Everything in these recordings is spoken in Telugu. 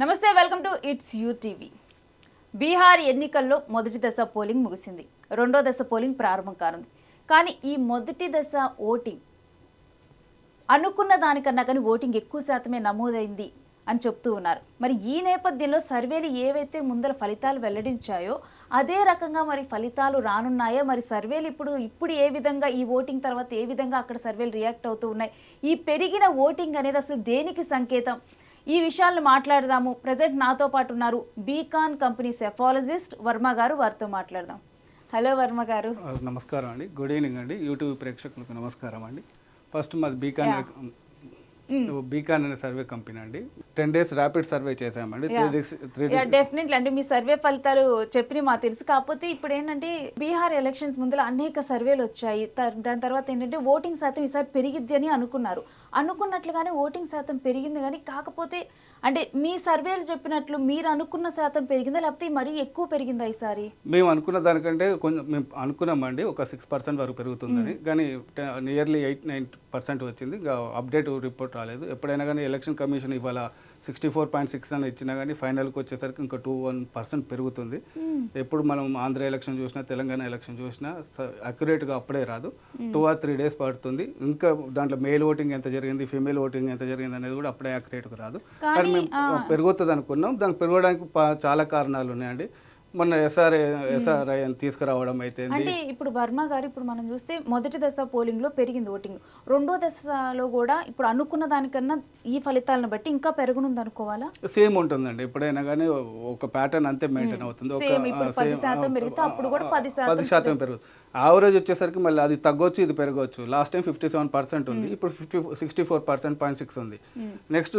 నమస్తే, welcome to it's you TV. Bihar ఎన్నికల్లో మొదటి దశ పోలింగ్ ముగిసింది. రెండో దశ పోలింగ్ ప్రారంభం కానుంది. కానీ ఈ మొదటి దశ ఓటింగ్ అనుకున్న దానికన్నా కానీ ఓటింగ్ ఎక్కువ శాతమే నమోదైంది అని చెప్తూ ఉన్నారు. మరి ఈ నేపథ్యంలో సర్వేలు ఏవైతే ముందర ఫలితాలు వెల్లడించాయో అదే రకంగా మరి ఫలితాలు రానున్నాయో, మరి సర్వేలు ఇప్పుడు ఏ విధంగా, ఈ ఓటింగ్ తర్వాత ఏ విధంగా అక్కడ సర్వేలు రియాక్ట్ అవుతూ ఉన్నాయి, ఈ పెరిగిన ఓటింగ్ అనేది అసలు దేనికి సంకేతం, ఈ విషయాలను మాట్లాడదాము. ప్రజెంట్ నాతో పాటు ఉన్నారు బీకాన్ కంపెనీ సెఫాలజిస్ట్ వర్మ గారు. వారితో మాట్లాడదాం. హలో వర్మ గారు. నమస్కారం అండి, గుడ్ ఈవినింగ్ అండి. యూట్యూబ్ ప్రేక్షకులకు నమస్కారం అండి. ఫస్ట్ మాది బీకాన్ అనే సర్వే కంపెనీ అండి. 10 days ర్యాపిడ్ సర్వే చేసామండి. డెఫినెట్లీ అంటే మీ సర్వే ఫలితాలు చెప్పినవి మాకు తెలుసు. కాకపోతే ఇప్పుడు ఏంటంటే బీహార్ ఎలక్షన్స్ ముందులో అనేక సర్వేలు వచ్చాయి. దాని తర్వాత ఏంటంటే ఓటింగ్ శాతం ఈసారి పెరిగిద్ది అని అనుకున్నట్లుగానే ఓటింగ్ శాతం పెరిగింది. కానీ కాకపోతే అంటే మీ సర్వేలు చెప్పినట్లు మీరు అనుకున్న శాతం పెరిగిందా, లేకపోతే మరీ ఎక్కువ పెరిగిందా ఈసారి? మేము అనుకున్న దానికంటే కొంచెం మేము అనుకున్నామండి, ఒక 6% వరకు పెరుగుతుందని. కానీ నియర్లీ 8-9% వచ్చింది. అప్డేట్ రిపోర్ట్ రాలేదు. ఎప్పుడైనా కానీ ఎలక్షన్ కమిషన్ ఇవాళ 64.6 అని ఇచ్చినా కానీ ఫైనల్కి వచ్చేసరికి ఇంకా 2-1% పెరుగుతుంది. ఎప్పుడు మనం ఆంధ్ర ఎలక్షన్ చూసినా, తెలంగాణ ఎలక్షన్ చూసినా అక్యురేట్గా అప్పుడే రాదు. 2 or 3 days పడుతుంది. ఇంకా దాంట్లో మేల్ ఓటింగ్ ఎంత జరిగింది, ఫీమేల్ ఓటింగ్ ఎంత జరిగింది అనేది కూడా అప్పుడే అక్యురేట్గా రాదు. కానీ మేము పెరుగుతుంది అనుకున్నాం. దానికి పెరగడానికి చాలా కారణాలు ఉన్నాయండి. మొన్న ఎస్ఆర్ఐ తీసుకురావడం అయితే అంటే ఇప్పుడు వర్మ గారు, ఇప్పుడు మనం చూస్తే మొదటి దశ పోలింగ్ లో పెరిగింది ఓటింగ్. రెండో దశలో కూడా ఇప్పుడు అనుకున్న దానికన్నా ఈ ఫలితాలను బట్టి ఇంకా పెరగనుంది అనుకోవాలా? సేమ్ ఉంటుందండి. ఎప్పుడైనా కానీ ఒక ప్యాటర్న్ అంతే మెయింటైన్ అవుతుంది. 10% పెరిగితే అప్పుడు కూడా 10% పెరుగుతుంది. యావరేజ్ వచ్చేసరికి మళ్ళీ అది తగ్గొచ్చు, ఇది పెరగవచ్చు. లాస్ట్ టైం 57% ఉంది, ఇప్పుడు 64.6 ఉంది. నెక్స్ట్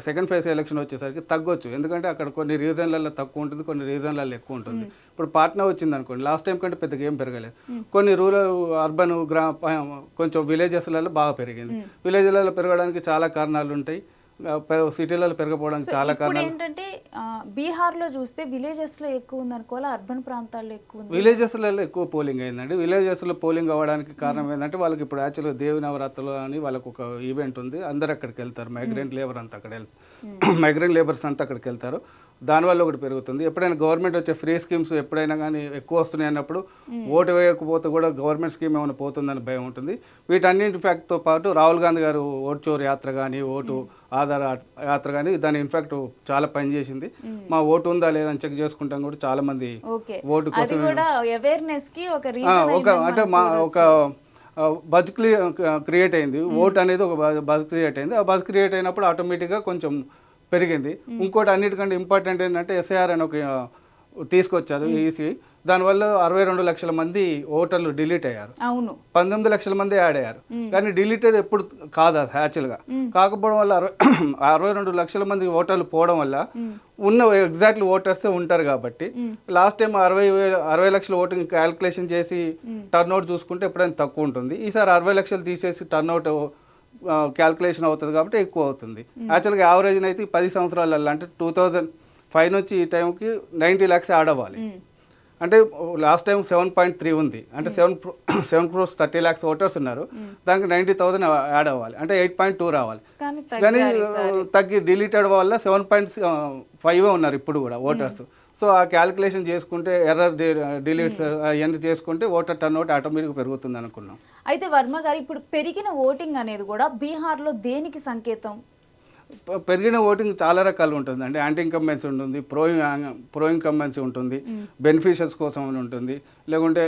సెకండ్ ఫేజ్ ఎలక్షన్ వచ్చేసరికి తగ్గొచ్చు. ఎందుకంటే అక్కడ కొన్ని రీజన్లలో తక్కువ ఉంటుంది, కొన్ని రీజన్లలో ఎక్కువ ఉంటుంది. ఇప్పుడు పాట్నా వచ్చింది అనుకోండి, లాస్ట్ టైం కంటే పెద్దగా ఏం పెరగలేదు. కొన్ని రూరల్, అర్బన్, కొంచెం విలేజెస్లలో బాగా పెరిగింది. విలేజ్లలో పెరగడానికి చాలా కారణాలు ఉంటాయి, సిటీలలో పెరగకపోవడానికి చాలా కారణాలు. ఏంటంటే బీహార్ లో చూస్తే విలేజెస్ లో ఎక్కువ ఉంది అనుకోవాలి, అర్బన్ ప్రాంతాల్లో ఎక్కువ ఉంది. విలేజెస్లలో ఎక్కువ పోలింగ్ అయిందండి. విలేజెస్లో పోలింగ్ అవ్వడానికి కారణం ఏంటంటే వాళ్ళకి ఇప్పుడు యాక్చువల్గా దేవి నవరాత్రులు అని వాళ్ళకు ఒక ఈవెంట్ ఉంది. అందరు అక్కడికి వెళ్తారు. మైగ్రెంట్ లేబర్ అంతా మైగ్రెంట్ లేబర్స్ అంతా అక్కడికి వెళ్తారు. దానివల్ల ఒకటి పెరుగుతుంది. ఎప్పుడైనా గవర్నమెంట్ వచ్చే ఫ్రీ స్కీమ్స్ ఎప్పుడైనా కానీ ఎక్కువ వస్తున్నాయి అన్నప్పుడు ఓటు వేయకపోతే కూడా గవర్నమెంట్ స్కీమ్ ఏమైనా పోతుందని భయం ఉంటుంది. వీటన్నింటి ఫ్యాక్ట్తో పాటు రాహుల్ గాంధీ గారు ఓటు చోరు యాత్ర కానీ, ఓటు ఆధార్ యాత్ర కానీ దాని ఇన్ఫాక్ట్ చాలా పనిచేసింది. మా ఓటు ఉందా లేదని చెక్ చేసుకుంటాం కూడా చాలా మంది ఓటు కోసం అంటే మా ఒక బజ్ క్రియేట్ అయింది. ఓట్ అనేది ఒక బజ్ క్రియేట్ అయింది. ఆ బజ్ క్రియేట్ అయినప్పుడు ఆటోమేటిక్గా కొంచెం పెరిగింది. ఇంకోటి అన్నిటికంటే ఇంపార్టెంట్ ఏంటంటే ఎస్ఐఆర్ అని ఒక తీసుకొచ్చారు ఈసీ. దానివల్ల 62 లక్షల మంది ఓటర్లు డిలీట్ అయ్యారు. 19 లక్షల మంది యాడ్ అయ్యారు. కానీ డిలీటెడ్ ఎప్పుడు కాదు అది యాక్చువల్గా. కాకపోవడం వల్ల 62 లక్షల మంది ఓటర్లు పోవడం వల్ల ఉన్న ఎగ్జాక్ట్లీ ఓటర్స్ ఉంటారు కాబట్టి లాస్ట్ టైం 60 లక్షల ఓటింగ్ క్యాల్కులేషన్ చేసి టర్న్అవుట్ చూసుకుంటే ఎప్పుడైనా తక్కువ ఉంటుంది. ఈసారి 60 లక్షలు తీసేసి టర్న్అవుట్ క్యాల్కులేషన్ అవుతుంది కాబట్టి ఎక్కువ అవుతుంది. యాక్చువల్గా యావరేజ్ అయితే 10 సంవత్సరాలలో అంటే 2005 నుంచి ఈ టైంకి 90 lakhs యాడ్ అవ్వాలి. అంటే లాస్ట్ టైం 7.3 ఉంది, అంటే 7 crores 30 lakhs ఓటర్స్ ఉన్నారు. దానికి 90,000 యాడ్ అవ్వాలి, అంటే 8.2 రావాలి. కానీ తగ్గి డిలీటెడ్ వల్ల 7.5 ఉన్నారు ఇప్పుడు కూడా ఓటర్స్. సో ఆ క్యాలిక్యులేషన్ చేసుకుంటే ఎర్రర్ డిలీట్స్ అవన్నీ చేసుకుంటే ఓటర్ టర్న్అవుట్ ఆటోమేటిక్గా పెరుగుతుంది అనుకున్నాం. అయితే వర్మ గారు, ఇప్పుడు పెరిగిన ఓటింగ్ అనేది కూడా బీహార్లో దేనికి సంకేతం? పెరిగిన ఓటింగ్ చాలా రకాలు ఉంటుంది అండి. యాంటీ ఇన్కంబెన్సీ ఉంటుంది, ప్రో ఇన్కంబెన్సీ ఉంటుంది, బెనిఫిషియర్స్ కోసం ఉంటుంది, లేకుంటే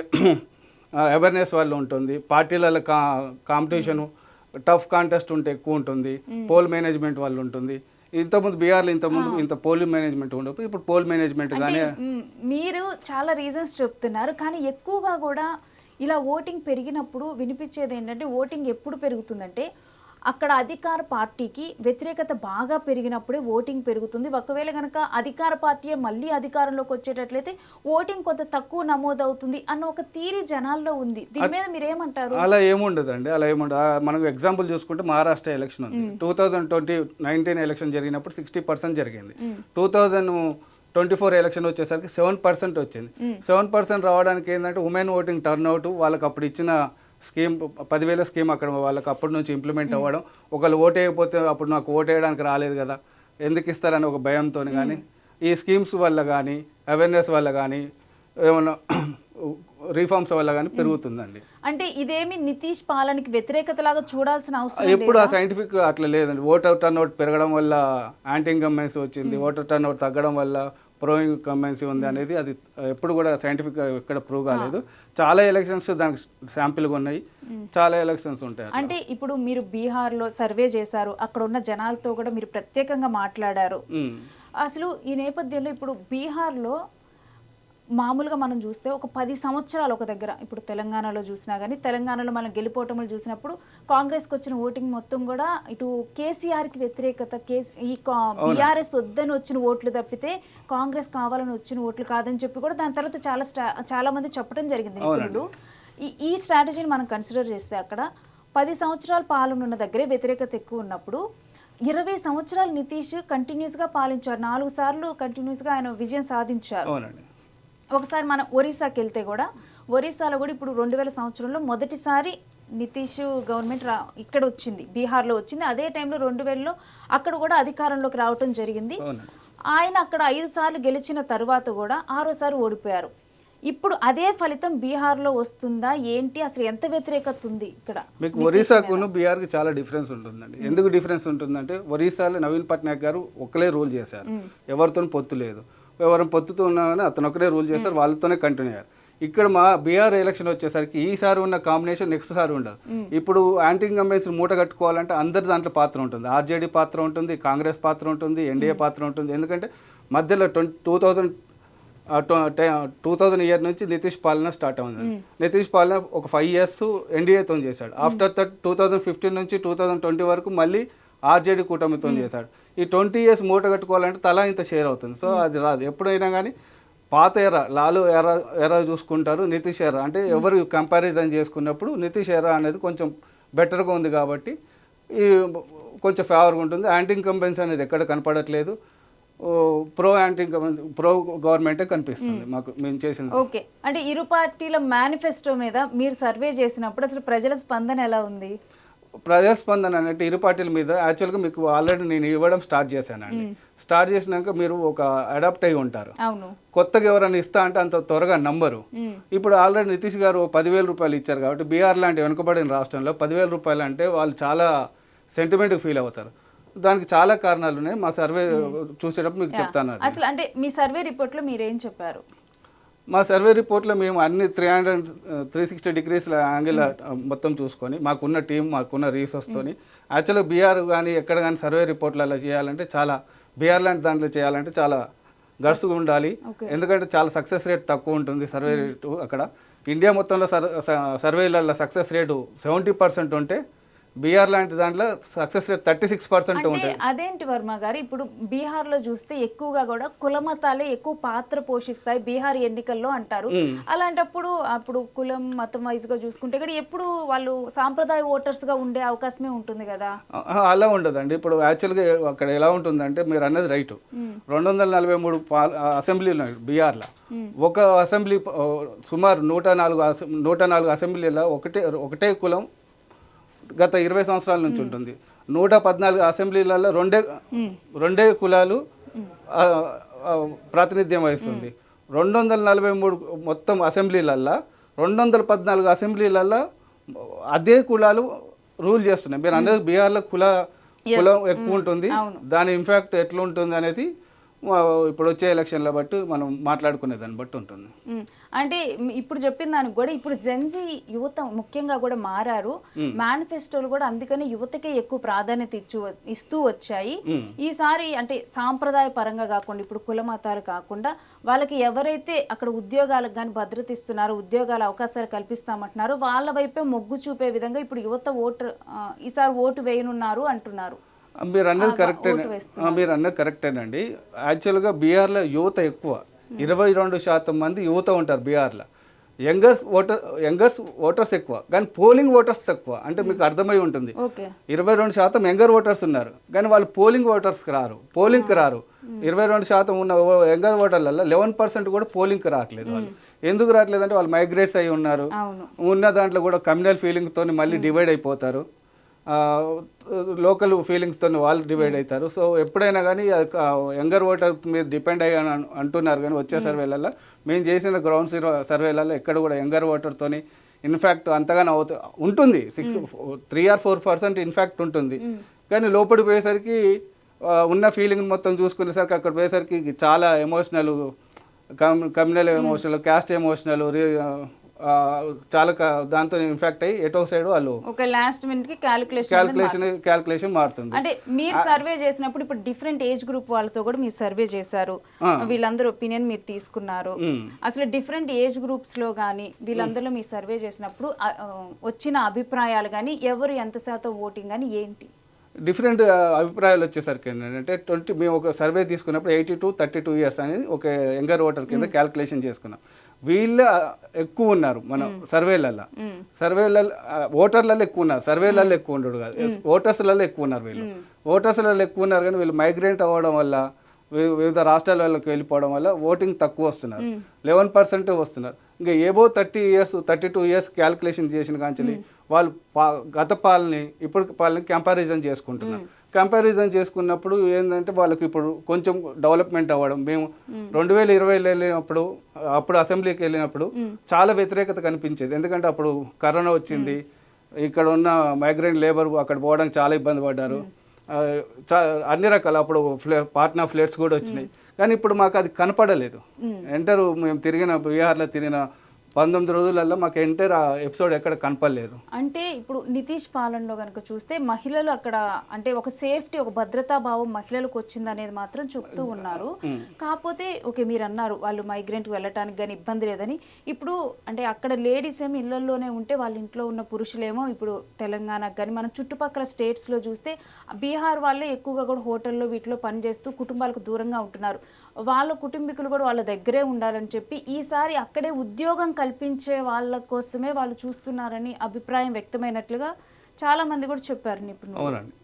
అవేర్నెస్ వల్ల ఉంటుంది, పార్టీల కాంపిటీషను టఫ్ కాంటెస్ట్ ఉంటే ఎక్కువ ఉంటుంది, పోల్ మేనేజ్మెంట్ వల్ల ఉంటుంది. ఇంతకుముందు బీహార్లో ఇంత పోల్ మేనేజ్మెంట్ ఉండదు, ఇప్పుడు పోల్ మేనేజ్మెంట్ కానీ. మీరు చాలా రీజన్స్ చెప్తున్నారు, కానీ ఎక్కువగా కూడా ఇలా ఓటింగ్ పెరిగినప్పుడు వినిపించేది ఏంటంటే, ఓటింగ్ ఎప్పుడు పెరుగుతుందంటే అక్కడ అధికార పార్టీకి వ్యతిరేకత బాగా పెరిగినప్పుడే ఓటింగ్ పెరుగుతుంది. ఒకవేళ కనుక అధికార పార్టీ మళ్ళీ అధికారంలోకి వచ్చేటట్లయితే ఓటింగ్ కొంత తక్కువ నమోదవుతుంది అన్న ఒక థియరీ జనాల్లో ఉంది. దీని మీద మీరేమంటారు? అలా ఏముండదండి, అలా ఏముండదు. మనకు ఎగ్జాంపుల్ చూసుకుంటే మహారాష్ట్ర ఎలక్షన్ ఉంది. 2019 ఎలక్షన్ జరిగినప్పుడు 60% జరిగింది. 2024 ఎలక్షన్ వచ్చేసరికి 7% వచ్చింది. 7% రావడానికి ఏంటంటే ఉమెన్ ఓటింగ్ టర్న్అవుట్, వాళ్ళకి అప్పుడు ఇచ్చిన స్కీమ్ 10,000 స్కీమ్ అక్కడ వాళ్ళకి అప్పటి నుంచి ఇంప్లిమెంట్ అవ్వడం. ఒకళ్ళు ఓటు వేయకపోతే అప్పుడు నాకు ఓటు వేయడానికి రాలేదు కదా, ఎందుకు ఇస్తారని ఒక భయంతో కానీ ఈ స్కీమ్స్ వల్ల కానీ అవేర్నెస్ వల్ల కానీ ఏమన్నా రిఫార్మ్స్ వల్ల కానీ పెరుగుతుందండి. అంటే ఇదేమి నితీష్ పాలనకి వ్యతిరేకతలాగా చూడాల్సిన అవసరం ఎప్పుడు ఆ సైంటిఫిక్ అట్లా లేదండి. ఓటర్ టర్న్అవుట్ పెరగడం వల్ల యాంటీ ఇన్కంబెన్సీ వచ్చింది, ఓటర్ టర్న్అవుట్ తగ్గడం వల్ల ప్రో ఇన్కంబెన్సీ ఉంది అనేది అది ఎప్పుడు కూడా సైంటిఫిక్ ఎక్కడ ప్రూవ్ కాలేదు. చాలా ఎలక్షన్స్ దానికి శాంపిల్గా ఉన్నాయి, చాలా ఎలక్షన్స్ ఉంటాయి. అంటే ఇప్పుడు మీరు బీహార్లో సర్వే చేశారు, అక్కడ ఉన్న జనాలతో కూడా మీరు ప్రత్యేకంగా మాట్లాడారు. అసలు ఈ నేపథ్యంలో ఇప్పుడు బీహార్లో మామూలుగా మనం చూస్తే ఒక 10 సంవత్సరాలు ఒక దగ్గర, ఇప్పుడు తెలంగాణలో చూసినా కానీ తెలంగాణలో మనం గెలిపోవటములు చూసినప్పుడు కాంగ్రెస్కి వచ్చిన ఓటింగ్ మొత్తం కూడా ఇటు కేసీఆర్కి వ్యతిరేకత, బీఆర్ఎస్ వద్దని వచ్చిన ఓట్లు తప్పితే కాంగ్రెస్ కావాలని వచ్చిన ఓట్లు కాదని చెప్పి కూడా దాని తర్వాత చాలా మంది చెప్పడం జరిగింది. ఇప్పుడు ఈ స్ట్రాటజీని మనం కన్సిడర్ చేస్తే అక్కడ 10 సంవత్సరాల పాలన ఉన్న దగ్గరే వ్యతిరేకత ఎక్కువ ఉన్నప్పుడు 20 సంవత్సరాలు నితీష్ కంటిన్యూస్గా పాలించారు, 4 సార్లు కంటిన్యూస్గా ఆయన విజయం సాధించారు. ఒకసారి మనం ఒరిస్సాకి వెళ్తే కూడా ఒరిస్సాలో కూడా ఇప్పుడు 2000 సంవత్సరంలో మొదటిసారి నితీష్ గవర్నమెంట్ ఇక్కడ వచ్చింది, బీహార్లో వచ్చింది. అదే టైంలో 2000లో అక్కడ కూడా అధికారంలోకి రావటం జరిగింది. ఆయన అక్కడ 5 సార్లు గెలిచిన తర్వాత కూడా 6సారి ఓడిపోయారు. ఇప్పుడు అదే ఫలితం బీహార్లో వస్తుందా ఏంటి, అసలు ఎంత వ్యతిరేకత ఉంది ఇక్కడ? మీకు ఒరిస్సాకు బీహార్కి చాలా డిఫరెన్స్ ఉంటుందండి. ఎందుకు డిఫరెన్స్ ఉంటుందంటే ఒరిస్సాలో నవీన్ పట్నాయక్ గారు ఒకలే రూల్ చేశారు, ఎవరితో పొత్తు లేదు. ఎవరైనా పొత్తుతో ఉన్నా కానీ అతను ఒకరే రూల్ చేస్తారు, వాళ్ళతోనే కంటిన్యూ అయ్యారు. ఇక్కడ మా బీహార్ ఎలక్షన్ వచ్చేసరికి ఈసారి ఉన్న కాంబినేషన్ నెక్స్ట్ సారి ఉండదు. ఇప్పుడు యాంటీ ఇన్కంబెన్సీ మూట కట్టుకోవాలంటే అందరి దాంట్లో పాత్ర ఉంటుంది. ఆర్జేడీ పాత్ర ఉంటుంది, కాంగ్రెస్ పాత్ర ఉంటుంది, ఎన్డీఏ పాత్ర ఉంటుంది. ఎందుకంటే మధ్యలో 2000 ఇయర్ నుంచి నితీష్ పాలన స్టార్ట్ అవుతుంది. నితీష్ పాలన ఒక 5 years ఎన్డీఏతో చేశాడు. ఆఫ్టర్ 2015 నుంచి 2020 వరకు మళ్ళీ ఆర్జేడీ కూటమితో చేశాడు. ఈ 20 years మూట కట్టుకోవాలంటే తలా ఇంత షేర్ అవుతుంది. సో అది రాదు. ఎప్పుడైనా కానీ పాత లాలు ఎరా చూసుకుంటారు, నితీష్ ఎరా అంటే ఎవరు కంపారిజన్ చేసుకున్నప్పుడు నితీష్ ఎరా అనేది కొంచెం బెటర్గా ఉంది కాబట్టి ఈ కొంచెం ఫేవర్గా ఉంటుంది. యాంటీ ఇన్కంబెన్సీ అనేది ఎక్కడ కనపడట్లేదు, ప్రో గవర్నమెంటే కనిపిస్తుంది మాకు మేము చేసింది. ఓకే, అంటే ఇరు పార్టీల మేనిఫెస్టో మీద మీరు సర్వే చేసినప్పుడు అసలు ప్రజల స్పందన ఎలా ఉంది? ప్రజాస్పందన అంటే ఇరు పార్టీల మీద యాక్చువల్గా మీకు ఆల్రెడీ నేను ఇవ్వడం స్టార్ట్ చేశానండి. స్టార్ట్ చేసినాక మీరు ఒక అడాప్ట్ అయి ఉంటారు. కొత్తగా ఎవరైనా ఇస్తా అంటే అంత త్వరగా నంబరు. ఇప్పుడు ఆల్రెడీ నితీష్ గారు 10,000 రూపాయలు ఇచ్చారు కాబట్టి బీహార్ లాంటి వెనుకబడిన రాష్ట్రంలో 10,000 రూపాయలు అంటే వాళ్ళు చాలా సెంటిమెంట్గా ఫీల్ అవుతారు. దానికి చాలా కారణాలు ఉన్నాయి. మా సర్వే చూసేటప్పుడు మీకు చెప్తాను. అసలు అంటే మీ సర్వే రిపోర్ట్లో మీరేం చెప్పారు? మా సర్వే రిపోర్ట్లో మేము అన్ని 360 degrees యాంగిల్ మొత్తం చూసుకొని మాకున్న టీం, మాకున్న రీసోర్స్తో యాక్చువల్గా బీహార్ కానీ ఎక్కడ కానీ సర్వే రిపోర్ట్లలో చేయాలంటే చాలా, బీహార్ లాంటి దాంట్లో చేయాలంటే చాలా గడుసుగా ఉండాలి. ఎందుకంటే చాలా సక్సెస్ రేట్ తక్కువ ఉంటుంది సర్వే రేటు. అక్కడ ఇండియా మొత్తంలో సర్వేలలో సక్సెస్ రేటు 70% ఉంటే బీహార్ లాంటి దాంట్లో సక్సెస్ రేట్ 36% ఉంటుంది. అదేంటి వర్మ గారు, ఇప్పుడు బీహార్లో చూస్తే ఎక్కువగా కూడా కులమతాలే ఎక్కువ పాత్ర పోషిస్తాయి బీహార్ ఎన్నికల్లో అంటారు. అలాంటప్పుడు అప్పుడు కులం మతం వైజ్ గా చూసుకుంటే ఇక్కడ ఎప్పుడు వాళ్ళు సాంప్రదాయ ఓటర్స్ గా ఉండే అవకాశమే ఉంటుంది కదా? అలా ఉండదండి. ఇప్పుడు యాక్చువల్గా అక్కడ ఎలా ఉంటుందంటే మీరు అన్నది రైట్, 243 అసెంబ్లీలు ఉన్నాయి బీహార్లో. ఒక అసెంబ్లీ సుమారు 104 అసెంబ్లీలో ఒకటే కులం గత 20 సంవత్సరాల నుంచి ఉంటుంది. 114 అసెంబ్లీలలో రెండే కులాలు ప్రాతినిధ్యం వహిస్తుంది. 243 మొత్తం అసెంబ్లీలల్లో 214 అసెంబ్లీలల్లో అదే కులాలు రూల్ చేస్తున్నాయి. మీరు అనేది బీహార్లో కులం ఎక్కువ ఉంటుంది. దాని ఇంపాక్ట్ ఎట్లా ఉంటుంది అనేది ఇప్పుడు వచ్చే ఎలక్షన్ల బట్టి మనం మాట్లాడుకునే దాన్ని బట్టి ఉంటుంది. అంటే ఇప్పుడు చెప్పిన దానికి కూడా ఇప్పుడు జెన్జీ యువత ముఖ్యంగా కూడా మారారు. మేనిఫెస్టోలు కూడా అందుకని యువతకే ఎక్కువ ప్రాధాన్యత ఇస్తూ వచ్చాయి. ఈసారి అంటే సాంప్రదాయ పరంగా కాకుండా ఇప్పుడు కుల మతాలు కాకుండా వాళ్ళకి ఎవరైతే అక్కడ ఉద్యోగాలకు కానీ భద్రత ఇస్తున్నారో, ఉద్యోగాల అవకాశాలు కల్పిస్తామంటున్నారో వాళ్ళ వైపే మొగ్గు చూపే విధంగా ఇప్పుడు యువత ఈసారి ఓటు వేయనున్నారు అంటున్నారు. మీరు అన్నది కరెక్టేనండి. యాక్చువల్గా బీహార్లో యువత ఎక్కువ, 22% మంది యువత ఉంటారు బీహార్లో. యంగర్స్ ఓటర్స్ ఎక్కువ కానీ పోలింగ్ ఓటర్స్ తక్కువ. అంటే మీకు అర్థమై ఉంటుంది, 22% యంగర్ ఓటర్స్ ఉన్నారు కానీ వాళ్ళు పోలింగ్కి రారు. 22% ఉన్న యంగర్ ఓటర్లలో 11% కూడా పోలింగ్కి రావట్లేదు. వాళ్ళు ఎందుకు రావట్లేదు అంటే వాళ్ళు మైగ్రేట్స్ అయి ఉన్నారు. ఉన్న దాంట్లో కూడా కమ్యూనల్ ఫీలింగ్తో మళ్ళీ డివైడ్ అయిపోతారు. లోకల్ ఫీలింగ్స్తో వాళ్ళు డివైడ్ అవుతారు. సో ఎప్పుడైనా కానీ యంగర్ ఓటర్ మీద డిపెండ్ అయ్యి అంటున్నారు, కానీ వచ్చే సర్వేలలో మేము చేసిన గ్రౌండ్ సర్వేలలో ఎక్కడ కూడా యంగర్ ఓటర్తోని ఇన్ఫ్యాక్ట్ అంతగానో ఉంటుంది 3 or 4% ఇన్ఫ్యాక్ట్ ఉంటుంది. కానీ లోపలికి పోయేసరికి ఉన్న ఫీలింగ్ మొత్తం చూసుకునేసరికి అక్కడ పోయేసరికి చాలా emotional, communal emotional, caste emotional, చాలా దాంతో ఇన్ఫాక్ట్ అయ్యి ఎటో సైడ్ వాళ్ళు ఒక లాస్ట్ మినిట్ కి క్యాలిక్యులేషన్ మారుతుంది. అంటే మీరు సర్వే చేసినప్పుడు ఇప్పుడు డిఫరెంట్ ఏజ్ గ్రూప్ వాళ్ళతో కూడా మీరు సర్వే చేశారు, వీళ్ళందరూ ఒపీనియన్ మీరు తీసుకున్నారు. అసలు డిఫరెంట్ ఏజ్ గ్రూప్స్ లో కానీ వీళ్ళందరిలో మీరు సర్వే చేసినప్పుడు వచ్చిన అభిప్రాయాలు కానీ ఎవరు ఎంత శాతం ఓటింగ్ అని ఏంటి డిఫరెంట్ అభిప్రాయాలు వచ్చేసరికి ఏంటంటే మేము ఒక సర్వే తీసుకున్నప్పుడు 80 to 32 years అనేది ఒక యంగర్ ఓటర్ కింద క్యాలిక్యులేషన్ చేసుకున్నాం. వీళ్ళు ఎక్కువ ఉన్నారు మన సర్వేలలో ఓటర్లలో ఎక్కువ ఉన్నారు, సర్వేలలో ఎక్కువ ఉండడు కాదు, ఓటర్స్లలో ఎక్కువ ఉన్నారు. వీళ్ళు ఓటర్స్లలో ఎక్కువ ఉన్నారు కానీ వీళ్ళు మైగ్రేట్ అవ్వడం వల్ల వివిధ రాష్ట్రాలకు వెళ్ళిపోవడం వల్ల ఓటింగ్ తక్కువ వస్తున్నారు, 11% వస్తున్నారు. ఇంకా ఏవో 30 years 32 years క్యాలిక్యులేషన్ చేసిన కాంచెలి వాళ్ళు గత పాలని ఇప్పుడు పాలని కంపారిజన్ చేసుకుంటున్నారు. కంపారిజన్ చేసుకున్నప్పుడు ఏంటంటే వాళ్ళకి ఇప్పుడు కొంచెం డెవలప్మెంట్ అవ్వడం, మేము 2020 వెళ్ళినప్పుడు అప్పుడు అసెంబ్లీకి వెళ్ళినప్పుడు చాలా వ్యతిరేకత కనిపించేది. ఎందుకంటే అప్పుడు కరోనా వచ్చింది, ఇక్కడ ఉన్న మైగ్రెంట్ లేబర్ అక్కడ పోవడానికి చాలా ఇబ్బంది పడ్డారు, అన్ని రకాల అప్పుడు పాట్నా ఫ్లడ్స్ కూడా వచ్చినాయి. కానీ ఇప్పుడు మాకు అది కనపడలేదు. మేము తిరిగిన బీహార్లో తిరిగిన 19 రోజులలో మాకు ఎంటైర్ ఎపిసోడ్ ఎక్కడ కనపడలేదు. అంటే ఇప్పుడు నితీష్ పాలనలో కనుక చూస్తే మహిళలు అక్కడ అంటే ఒక సేఫ్టీ, ఒక భద్రతా భావం మహిళలకు వచ్చింది అనేది మాత్రం చెప్తూ ఉన్నారు. కాకపోతే ఓకే మీరు అన్నారు వాళ్ళు మైగ్రెంట్కి వెళ్ళటానికి కానీ ఇబ్బంది లేదని. ఇప్పుడు అంటే అక్కడ లేడీస్ ఏమో ఇళ్లలోనే ఉంటే వాళ్ళ ఇంట్లో ఉన్న పురుషులేమో ఇప్పుడు తెలంగాణకు కానీ మన చుట్టుపక్కల స్టేట్స్లో చూస్తే బీహార్ వాళ్ళే ఎక్కువగా కూడా హోటల్లో వీటిలో పనిచేస్తూ కుటుంబాలకు దూరంగా ఉంటున్నారు. వాళ్ళ కుటుంబీకులు కూడా వాళ్ళ దగ్గరే ఉండాలని చెప్పి ఈసారి అక్కడే ఉద్యోగం కల్పించే వాళ్ళ కోసమే వాళ్ళు చూస్తున్నారని అభిప్రాయం వ్యక్తమైనట్లుగా చాలా మంది కూడా చెప్పారు నిపుణులు. అవునండి,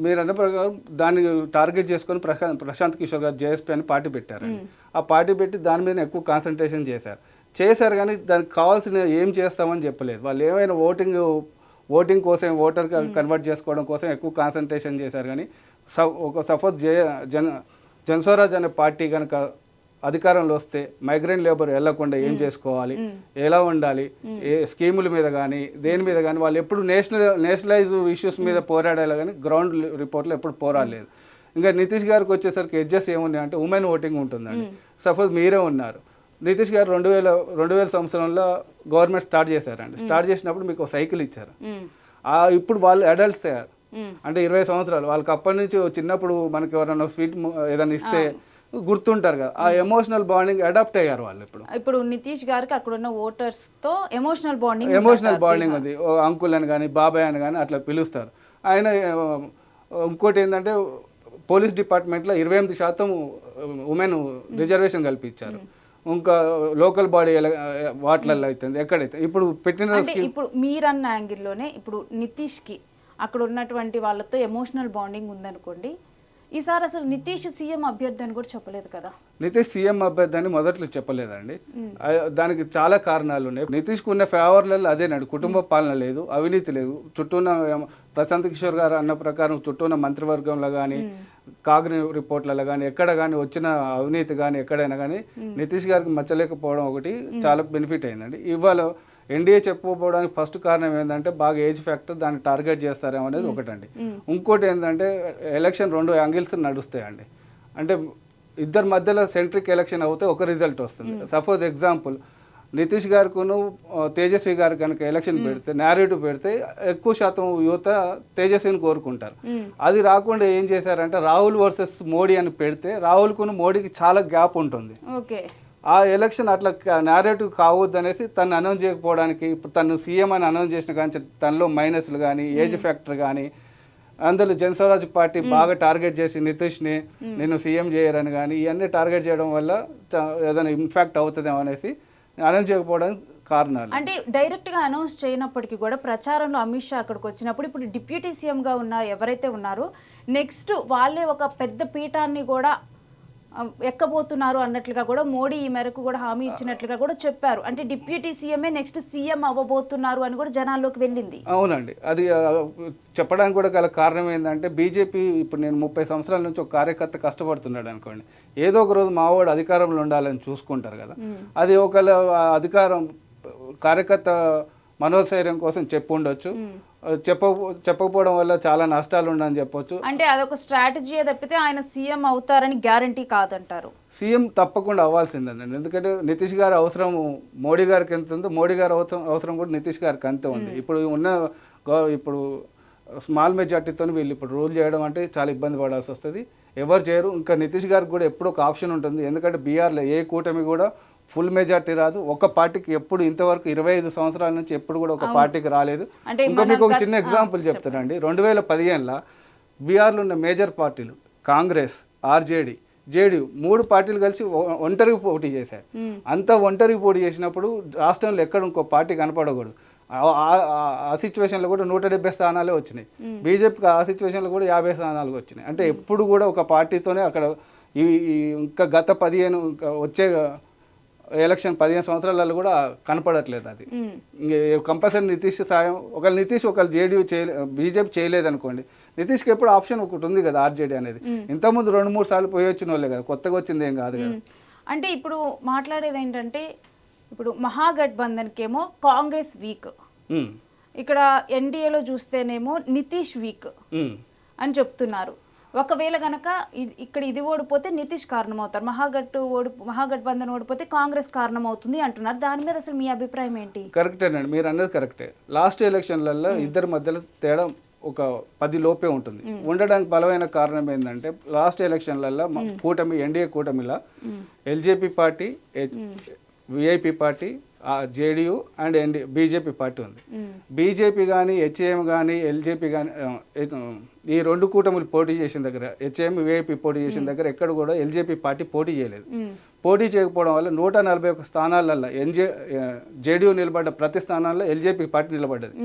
మీరు అన్న ప్రకారం దాన్ని టార్గెట్ చేసుకొని ప్రశాంత్ కిషోర్ గారు జేఎస్పీ అని పార్టీ పెట్టారండి. ఆ పార్టీ పెట్టి దాని మీద ఎక్కువ కాన్సన్ట్రేషన్ చేశారు కానీ దానికి కావాల్సిన ఏం చేస్తామని చెప్పలేదు. వాళ్ళు ఏమైనా ఓటింగ్ కోసం ఓటర్ కన్వర్ట్ చేసుకోవడం కోసం ఎక్కువ కాన్సన్ట్రేషన్ చేశారు. కానీ సపోజ్ జనస్వరాజ్ అనే పార్టీ కనుక అధికారంలో వస్తే మైగ్రెంట్ లేబర్ వెళ్లకుండా ఏం చేసుకోవాలి, ఎలా ఉండాలి, ఏ స్కీముల మీద కానీ దేని మీద కానీ వాళ్ళు ఎప్పుడు నేషనలైజ్ ఇష్యూస్ మీద పోరాడాలి, కానీ గ్రౌండ్ రిపోర్ట్లో ఎప్పుడు పోరాడలేదు. ఇంకా నితీష్ గారికి వచ్చేసరికి ఎడ్జెస్ ఏమున్నాయి అంటే ఉమెన్ ఓటింగ్ ఉంటుందండి. సపోజ్ మీరే ఉన్నారు, నితీష్ గారు 2000 సంవత్సరంలో గవర్నమెంట్ స్టార్ట్ చేశారండి. స్టార్ట్ చేసినప్పుడు మీకు సైకిల్ ఇచ్చారు. ఇప్పుడు వాళ్ళు అడల్ట్స్ అయ్యారు, అంటే 20 సంవత్సరాలు. వాళ్ళకి అప్పటి నుంచి చిన్నప్పుడు మనకి ఎవరైనా స్వీట్ ఏదైనా ఇస్తే గుర్తుంటారు కదా, ఆ ఎమోషనల్ బాండింగ్ అడాప్ట్ అయ్యారు వాళ్ళు. ఇప్పుడు నితీష్ గారికి అక్కడ ఉన్న ఓటర్స్ తో ఎమోషనల్ బాండింగ్ అది అంకుల్ అని కానీ బాబాయ్ అని కానీ అట్లా పిలుస్తారు. ఆయన ఇంకోటి ఏంటంటే పోలీస్ డిపార్ట్మెంట్లో 28% ఉమెన్ రిజర్వేషన్ కల్పించారు. ఇంకా లోకల్ బాడీ వాటిలలో అవుతుంది ఎక్కడైతే ఇప్పుడు పెట్టిన. ఇప్పుడు మీరన్న యాంగిల్లోనే ఇప్పుడు నితీష్కి అక్కడ ఉన్నటువంటి వాళ్ళతో ఎమోషనల్ బాండింగ్ ఉందనుకోండి, ఈసారి అసలు నితీష్ సీఎం అభ్యర్థి అని కూడా చెప్పలేదు కదా. నితీష్ సీఎం అభ్యర్థి అని మొదట్లో చెప్పలేదండి. దానికి చాలా కారణాలు ఉన్నాయి. నితీష్కు ఉన్న ఫేవర్లలో అదేనండి, కుటుంబ పాలన లేదు, అవినీతి లేదు. చుట్టూ ఉన్న ప్రశాంత్ కిషోర్ గారు అన్న ప్రకారం చుట్టూ ఉన్న మంత్రివర్గంలో కానీ కాగ్ని రిపోర్ట్లలో కానీ ఎక్కడ కానీ వచ్చిన అవినీతి కానీ ఎక్కడైనా కానీ నితీష్ గారికి మచ్చలేకపోవడం ఒకటి చాలా బెనిఫిట్ అయిందండి. ఇవాళ ఎన్డీఏ చెప్పుకోవడానికి ఫస్ట్ కారణం ఏంటంటే బాగా ఏజ్ ఫ్యాక్టర్, దాన్ని టార్గెట్ చేస్తారేమో అనేది ఒకటండి. ఇంకోటి ఏంటంటే ఎలక్షన్ 2 యాంగిల్స్ నడుస్తాయండి. అంటే ఇద్దరి మధ్యలో సెంట్రిక్ ఎలక్షన్ అవుతే ఒక రిజల్ట్ వస్తుంది. సపోజ్ ఎగ్జాంపుల్ నితీష్ గారికును తేజస్వి గారికి కనుక ఎలక్షన్ పెడితే, నేరేటివ్ పెడితే ఎక్కువ శాతం యువత తేజస్విని కోరుకుంటారు. అది రాకుండా ఏం చేశారంటే రాహుల్ వర్సెస్ మోడీ అని పెడితే రాహుల్కును మోడీకి చాలా గ్యాప్ ఉంటుంది. ఆ ఎలక్షన్ అట్లా నేరేటివ్ కావద్దు అనేసి తను అనౌన్స్ చేయకపోవడానికి, ఇప్పుడు తను సీఎం అని అనౌన్స్ చేసిన కానీ తనలో మైనస్లు కానీ ఏజ్ ఫ్యాక్టర్ కానీ అందులో జనస్వరాజ్ పార్టీ బాగా టార్గెట్ చేసి నితీష్ని నేను సీఎం చేయరని కానీ ఇవన్నీ టార్గెట్ చేయడం వల్ల ఏదైనా ఇంపాక్ట్ అవుతుందేమో అనేసి అనౌన్స్ చేయకపోవడానికి కారణాలు. అంటే డైరెక్ట్గా అనౌన్స్ చేయనప్పటికీ కూడా ప్రచారంలో అమిత్ షా అక్కడికి వచ్చినప్పుడు ఇప్పుడు డిప్యూటీ సీఎంగా ఉన్నారు ఎవరైతే ఉన్నారో నెక్స్ట్ వాళ్ళే ఒక పెద్ద పీఠాన్ని కూడా ఎక్కబోతున్నారు అన్నట్లుగా కూడా మోడీ ఈ మేరకు కూడా హామీ ఇచ్చినట్లుగా కూడా చెప్పారు. అంటే డిప్యూటీ సీఎంఏ నెక్స్ట్ సీఎం అవ్వబోతున్నారు అని కూడా జనాల్లోకి వెళ్ళింది. అవునండి, అది చెప్పడానికి కూడా గల కారణం ఏంటంటే బీజేపీ ఇప్పుడు నేను 30 సంవత్సరాల నుంచి ఒక కార్యకర్త కష్టపడుతున్నాడు అనుకోండి, ఏదో ఒక రోజు మావాడు అధికారంలో ఉండాలని చూసుకుంటారు కదా. అది ఒకవేళ అధికారం కార్యకర్త మనోధైర్యం కోసం చెప్పు ఉండొచ్చు, చెప్పకపోవడం వల్ల చాలా నష్టాలు ఉండని చెప్పొచ్చు. అంటే అదొక స్ట్రాటజీ తప్పితే ఆయన సీఎం అవుతారని గ్యారంటీ కాదంటారు. సీఎం తప్పకుండా అవ్వాల్సిందండి, ఎందుకంటే నితీష్ గారి అవసరం మోడీ గారికి ఎంత ఉందో మోడీ గారి అవసరం కూడా నితీష్ గారికి అంతే ఉంది. ఇప్పుడు ఇప్పుడు స్మాల్ మెజార్టీతో వీళ్ళు ఇప్పుడు రూల్ చేయడం అంటే చాలా ఇబ్బంది పడాల్సి వస్తుంది, ఎవరు చేయరు. ఇంకా నితీష్ గారికి కూడా ఎప్పుడు ఒక ఆప్షన్ ఉంటుంది, ఎందుకంటే బీహార్లో ఏ కూటమి కూడా ఫుల్ మెజార్టీ రాదు. ఒక పార్టీకి ఎప్పుడు ఇంతవరకు 25 సంవత్సరాల నుంచి ఎప్పుడు కూడా ఒక పార్టీకి రాలేదు. ఇంకా మీకు ఒక చిన్న ఎగ్జాంపుల్ చెప్తానండి. 2015లో బీహార్లో ఉన్న మేజర్ పార్టీలు కాంగ్రెస్, ఆర్జేడీ, జేడీయూ 3 పార్టీలు కలిసి ఒంటరికి పోటీ చేశాయి. అంతా ఒంటరికి పోటీ చేసినప్పుడు రాష్ట్రంలో ఎక్కడ ఇంకో పార్టీ కనపడకూడదు. ఆ సిచ్యువేషన్లో కూడా 170 స్థానాలే వచ్చినాయి. బీజేపీకి ఆ సిచ్యువేషన్లో కూడా 50 స్థానాలు వచ్చినాయి. అంటే ఎప్పుడు కూడా ఒక పార్టీతోనే అక్కడ ఇంకా గత 15 వచ్చే ఎలక్షన్ 15 సంవత్సరాలలో కూడా కనపడట్లేదు. అది కంపల్సరీ నితీష్ సాయం, ఒకళ్ళు నితీష్ ఒకళ్ళు జేడీయూ బీజేపీ చేయలేదు అనుకోండి, నితీష్కి ఎప్పుడు ఆప్షన్ ఒకటి ఉంది కదా ఆర్జేడీ అనేది. ఇంతకుముందు 2-3 సార్లు పోయి వచ్చిన వాళ్ళే కదా, కొత్తగా వచ్చింది ఏం కాదు కదా. అంటే ఇప్పుడు మాట్లాడేది ఏంటంటే ఇప్పుడు మహాగఠబంధన్కేమో కాంగ్రెస్ వీక్, ఇక్కడ ఎన్డీఏలో చూస్తేనేమో నితీష్ వీక్ అని చెప్తున్నారు. ఒకవేళ గనక ఇక్కడ ఇది ఓడిపోతే నితీష్ కారణం అవుతారు, మహాగఠబంధన్ ఓడిపోతే కాంగ్రెస్ కారణం అవుతుంది అంటున్నారు. దాని మీద అసలు మీ అభిప్రాయం ఏంటి? కరెక్టేనండి, మీరు అన్నది కరెక్టే. లాస్ట్ ఎలక్షన్లలో ఇద్దరి మధ్యలో తేడా ఒక 10 లోపే ఉంటుంది. ఉండడానికి బలమైన కారణం ఏంటంటే లాస్ట్ ఎలక్షన్లలో కూటమి ఎన్డీఏ కూటమిలో LJP party, VIP party, JDU and BJP party ఉంది. బీజేపీ కానీ హెచ్ఏఎం కానీ ఎల్జేపీ కానీ ఈ 2 కూటములు పోటీ చేసిన దగ్గర, హెచ్ఏఎం విఐపి పోటీ చేసిన దగ్గర ఎక్కడ కూడా ఎల్జేపీ పార్టీ పోటీ చేయలేదు. పోటీ చేయకపోవడం వల్ల 141 స్థానాలలో జేడీయూ నిలబడ్డ ప్రతి స్థానాల్లో ఎల్జేపీ పార్టీ నిలబడ్డది.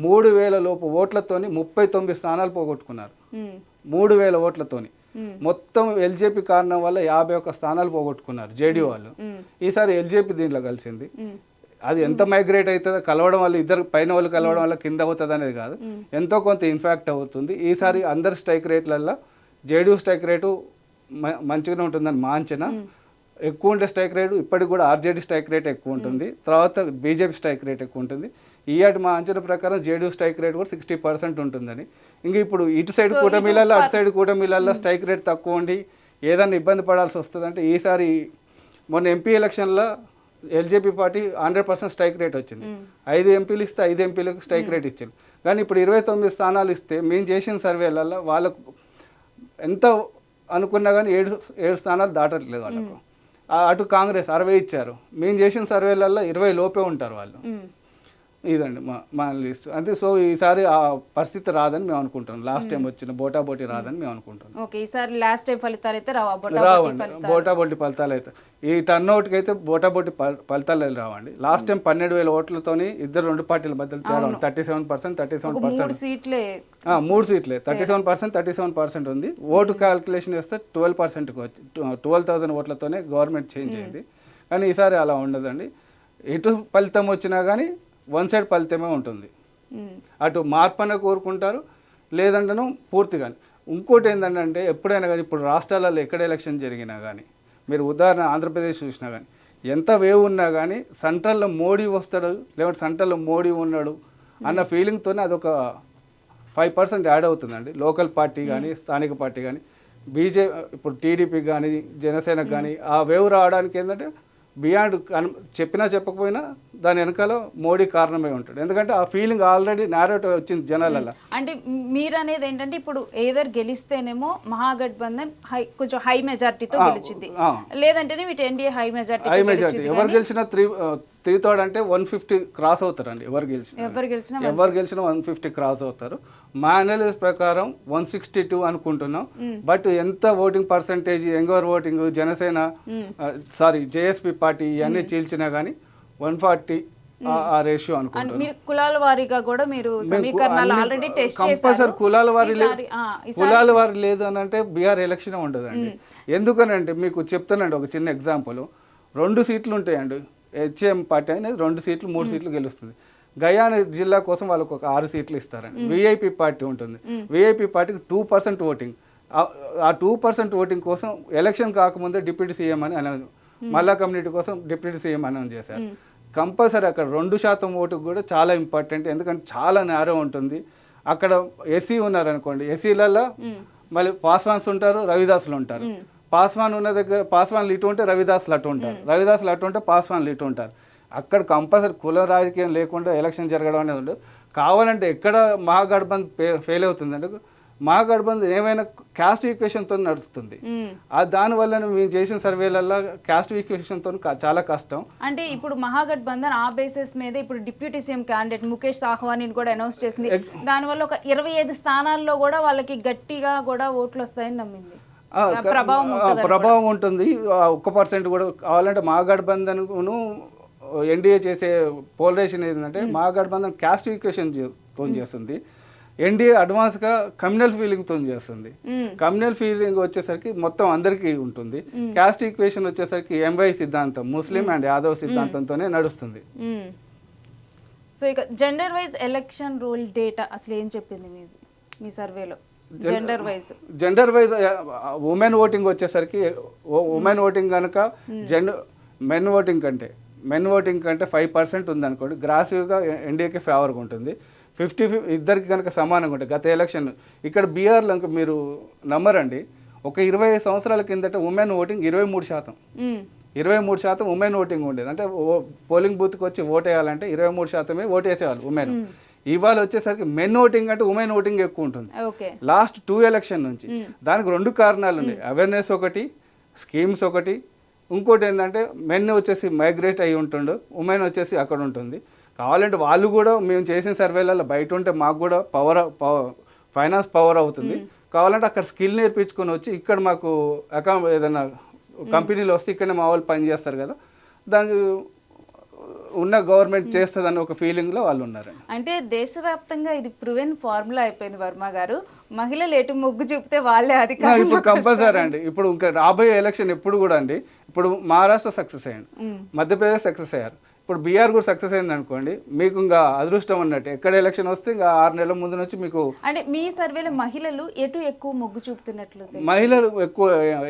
3000 లోపు ఓట్లతోని 39 స్థానాలు పోగొట్టుకున్నారు. 3000 ఓట్లతోని మొత్తం ఎల్జేపీ కారణం వల్ల 51 స్థానాలు పోగొట్టుకున్నారు జేడీయూ వాళ్ళు. ఈసారి ఎల్జేపీ దీంట్లో కలిసింది. అది ఎంత మైగ్రేట్ అవుతుందో కలవడం వల్ల, ఇద్దరు పైన వాళ్ళు కలవడం వల్ల కింద అవుతుంది అనేది కాదు, ఎంతో కొంత ఇన్ఫాక్ట్ అవుతుంది. ఈసారి అందరి స్ట్రైక్ రేట్లలో జేడీయూ స్ట్రైక్ రేటు మంచిగానే ఉంటుందని మా అంచనా. ఎక్కువ ఉండే స్ట్రైక్ రేటు ఇప్పటికి కూడా ఆర్జేడీ స్ట్రైక్ రేట్ ఎక్కువ ఉంటుంది, తర్వాత బీజేపీ స్ట్రైక్ రేట్ ఎక్కువ ఉంటుంది. ఈయాటి మా అంచనా ప్రకారం జేడీయూ స్ట్రైక్ రేట్ కూడా 60% ఉంటుందని. ఇంక ఇప్పుడు ఇటు సైడ్ కూటమిలలో అటు సైడ్ కూటమిలలో స్ట్రైక్ రేట్ తక్కువ ఉండి ఏదైనా ఇబ్బంది పడాల్సి వస్తుందంటే, ఈసారి మొన్న ఎంపీ ఎలక్షన్లో ఎల్జేపీ పార్టీ 100% స్ట్రైక్ రేట్ వచ్చింది. 5 ఎంపీలు ఇస్తే 5 ఎంపీలకు స్ట్రైక్ రేట్ ఇచ్చింది. కానీ ఇప్పుడు 29 స్థానాలు ఇస్తే మేము చేసిన సర్వేలలో వాళ్ళకు ఎంత అనుకున్నా కానీ 7 స్థానాలు దాటట్లేదు వాళ్ళకు. అటు కాంగ్రెస్ 60 ఇచ్చారు, మేము చేసిన సర్వేలలో 20 లోపే ఉంటారు వాళ్ళు. ఇదండి మా లిస్ట్ అంతే. సో ఈసారి ఆ పరిస్థితి రాదని మేము అనుకుంటాం. లాస్ట్ టైం వచ్చిన బోటాబోటీ రాదని మేము అనుకుంటాం. ఓకే, ఈసారి లాస్ట్ టైం ఫలితాలు అయితే రావండి, బోటాబోటీ ఫలితాలు అయితే. ఈ టర్న్అవుట్కి అయితే బోటాబోటీ ఫలితాలు రావండి. లాస్ట్ టైం 12,000 ఓట్లతోని 2 పార్టీల మధ్యలో తేడా 37%, 37%. 3 సీట్లే 37% ఉంది. ఓటు క్యాల్కులేషన్ వేస్తే 12%కి వచ్చి 12,000 ఓట్లతోనే గవర్నమెంట్ చేంజ్ అయింది. కానీ ఈసారి అలా ఉండదండి. ఎటు ఫలితం వచ్చినా కానీ వన్ సైడ్ ఫలితమే ఉంటుంది. అటు మార్పునే కోరుకుంటారు, లేదంటేనూ పూర్తిగా. ఇంకోటి ఏంటంటే ఎప్పుడైనా కానీ ఇప్పుడు రాష్ట్రాలలో ఎక్కడ ఎలక్షన్ జరిగినా కానీ, మీరు ఉదాహరణ ఆంధ్రప్రదేశ్ చూసినా కానీ, ఎంత వేవ్ ఉన్నా కానీ సెంట్రల్లో మోడీ వస్తాడు లేదంటే సెంట్రల్లో మోడీ ఉన్నాడు అన్న ఫీలింగ్తోనే అదొక 5% యాడ్ అవుతుందండి. లోకల్ పార్టీ కానీ స్థానిక పార్టీ కానీ ఇప్పుడు టీడీపీకి కానీ జనసేనకు కానీ ఆ వేవ్ రావడానికి ఏంటంటే బియాండ్ చెప్పినా చెప్పకపోయినా దాని వెనకాల మోడీ కారణమై ఉంటాడు. ఎందుకంటే ఆ ఫీలింగ్ ఆల్రెడీ నేరేటివ్ వచ్చింది జనాలలో. అంటే మీరు అనేది ఏంటంటే ఇప్పుడు ఏదర్ గెలిస్తేనేమో మహాగఠబంధన్ కొంచెం హై మెజార్టీతో గెలిచింది, లేదంటేనే వీటి ఎన్డీఏ హై మెజార్టీ. ఎవరు గెలిచినా 3/3 అంటే 150 క్రాస్ అవుతారండి. ఎవరు గెలిచినా 150 క్రాస్ అవుతారు. మా అనాలిసిస్ ప్రకారం 162 అనుకుంటున్నాం. బట్ ఎంత voting percentage, younger voting, Janasena JSP party ఇవన్నీ చీల్చినా కానీ 140 ఆ రేషియో అనుకుంటున్నాం. మీరు కులాల వారీగా కూడా మీరు సమీకరణాలు ఆల్రెడీ టెస్ట్ చేశారు. కంపల్సరీ కులాల వారి లేదు అని అంటే బీహార్ ఎలక్షన్ ఉండదండి. ఎందుకనంటే మీకు చెప్తానండి ఒక చిన్న ఎగ్జాంపుల్. 2 సీట్లు ఉంటాయండి. హెచ్ఎం పార్టీ అనేది 2 సీట్లు 3 సీట్లు గెలుస్తుంది. గయాన జిల్లా కోసం వాళ్ళకు ఒక 6 సీట్లు ఇస్తారండి. విఐపి పార్టీ ఉంటుంది. విఐపి పార్టీకి 2% ఓటింగ్. ఆ 2% ఓటింగ్ కోసం ఎలక్షన్ కాకముందే డిప్యూటీ సీఎం అని అనౌన్స్, మల్లా కమ్యూనిటీ కోసం డిప్యూటీ సీఎం అనౌన్స్ చేశారు. కంపల్సరీ అక్కడ 2% ఓటుకు కూడా చాలా ఇంపార్టెంట్. ఎందుకంటే చాలా నేరో ఉంటుంది. అక్కడ ఎస్సీ ఉన్నారనుకోండి, ఎస్సీలలో మళ్ళీ పాస్వాన్స్ ఉంటారు, రవిదాసులు ఉంటారు. పాస్వాన్ ఉన్న దగ్గర పాస్వాన్లు ఇటు ఉంటే రవిదాసులు అటు ఉంటారు, రవిదాసులు అటు ఉంటే పాస్వాన్లు ఇటు ఉంటారు. అక్కడ కంపల్సరీ కుల రాజకీయం లేకుండా ఎలక్షన్ జరగడం అనేది ఉండదు. కావాలంటే ఎక్కడ మహాగఠబంధన్ ఫెయిల్ అవుతుందంటే మహాగఠబంధన్ ఏమైనా క్యాస్ట్ ఈక్వేషన్తో నడుస్తుంది. దానివల్ల మేము చేసిన సర్వేలలో క్యాస్ట్ ఈక్వేషన్తో చాలా కష్టం. అంటే ఇప్పుడు మహాగఠబంధన్ ఆ బేసిస్ మీద ఇప్పుడు డిప్యూటీ సీఎం క్యాండిడేట్ ముఖేష్ సాహ్వాని కూడా అనౌన్స్ చేసింది. దానివల్ల ఒక 25 స్థానాల్లో కూడా వాళ్ళకి గట్టిగా కూడా ఓట్లు వస్తాయని నమ్మింది. ప్రభావం ఉంటుంది. 1% కూడా కావాలంటే మహాగఠబంధన్ను ఎన్డీఏ చేసే పోలరైజేషన్ ఏంటంటే మహాగఠబంధన్ క్యాస్ట్ ఈక్వేషన్తో చేస్తుంది, ఎన్డీఏ అడ్వాన్స్గా కమ్యూనల్ ఫీలింగ్తో చేస్తుంది. కమ్యూనల్ ఫీలింగ్ వచ్చేసరికి మొత్తం అందరికీ ఉంటుంది. క్యాస్ట్ ఈక్వేషన్ వచ్చేసరికి ఎంవై సిద్ధాంతం, ముస్లిం అండ్ యాదవ్ సిద్ధాంతంతోనే నడుస్తుంది. సో ఇక gender wise election rule data అసలు ఏం చెప్పింది మీ సర్వేలో? జెండర్ వైజ్ ఉమెన్ ఓటింగ్ వచ్చేసరికి ఉమెన్ ఓటింగ్ కనుక మెన్ ఓటింగ్ కంటే 5% ఉందనుకోండి, గ్రాసివ్గా ఎన్డీఏకి ఫేవర్గా ఉంటుంది. 50 ఇద్దరికి కనుక సమానంగా ఉంటుంది. గత ఎలక్షన్ ఇక్కడ బీహార్లో మీరు నమ్మరండి, ఒక 25 సంవత్సరాల కిందట ఉమెన్ ఓటింగ్ 23%. 23% ఉమెన్ ఓటింగ్ ఉండేది. అంటే పోలింగ్ బూత్కి వచ్చి ఓట్ వేయాలంటే 23% ఓటు వేసేవాళ్ళు ఉమెన్. ఇవాళ వచ్చేసరికి మెన్ ఓటింగ్ అంటే ఉమెన్ ఓటింగ్ ఎక్కువ ఉంటుంది లాస్ట్ 2 ఎలక్షన్ నుంచి. దానికి 2 కారణాలు ఉన్నాయి. అవేర్నెస్ ఒకటి, స్కీమ్స్ ఒకటి. ఇంకోటి ఏంటంటే మెన్ వచ్చేసి మైగ్రేట్ అయి ఉంటుండు, ఉమెన్ వచ్చేసి అక్కడ ఉంటుంది. కావాలంటే వాళ్ళు కూడా మేము చేసిన సర్వేలలో బయట ఉంటే మాకు కూడా ఫైనాన్స్ పవర్ అవుతుంది. కావాలంటే అక్కడ స్కిల్ నేర్పించుకొని వచ్చి ఇక్కడ మాకు ఏదైనా కంపెనీలు వస్తే ఇక్కడనే మా వాళ్ళు పని చేస్తారు కదా, దానికి ఉన్న గవర్నమెంట్ చేస్తుందని ఒక ఫీలింగ్లో వాళ్ళు ఉన్నారు. అంటే దేశవ్యాప్తంగా ఇది ప్రూవెన్ ఫార్ములా అయిపోయింది వర్మ గారు. మహిళలు ఎటు మొగ్గు చూపితే వాళ్ళే అధికారం. ఇప్పుడు కంపల్సరీ అండి. ఇప్పుడు ఇంకా రాబోయే ఎలక్షన్ ఎప్పుడు కూడా అండి, ఇప్పుడు మహారాష్ట్ర సక్సెస్ అయ్యాడు, మధ్యప్రదేశ్ సక్సెస్ అయ్యారు, ఇప్పుడు బీహార్ కూడా సక్సెస్ అయింది అనుకోండి, మీకు ఇంకా అదృష్టం అన్నట్టు. ఎక్కడ ఎలక్షన్ వస్తే ఇంకా 6 నెలల ముందు నుంచి మీకు. అంటే మీ సర్వేలో మహిళలు ఎటు ఎక్కువ మొగ్గు చూపుతున్నట్లు? మహిళలు ఎక్కువ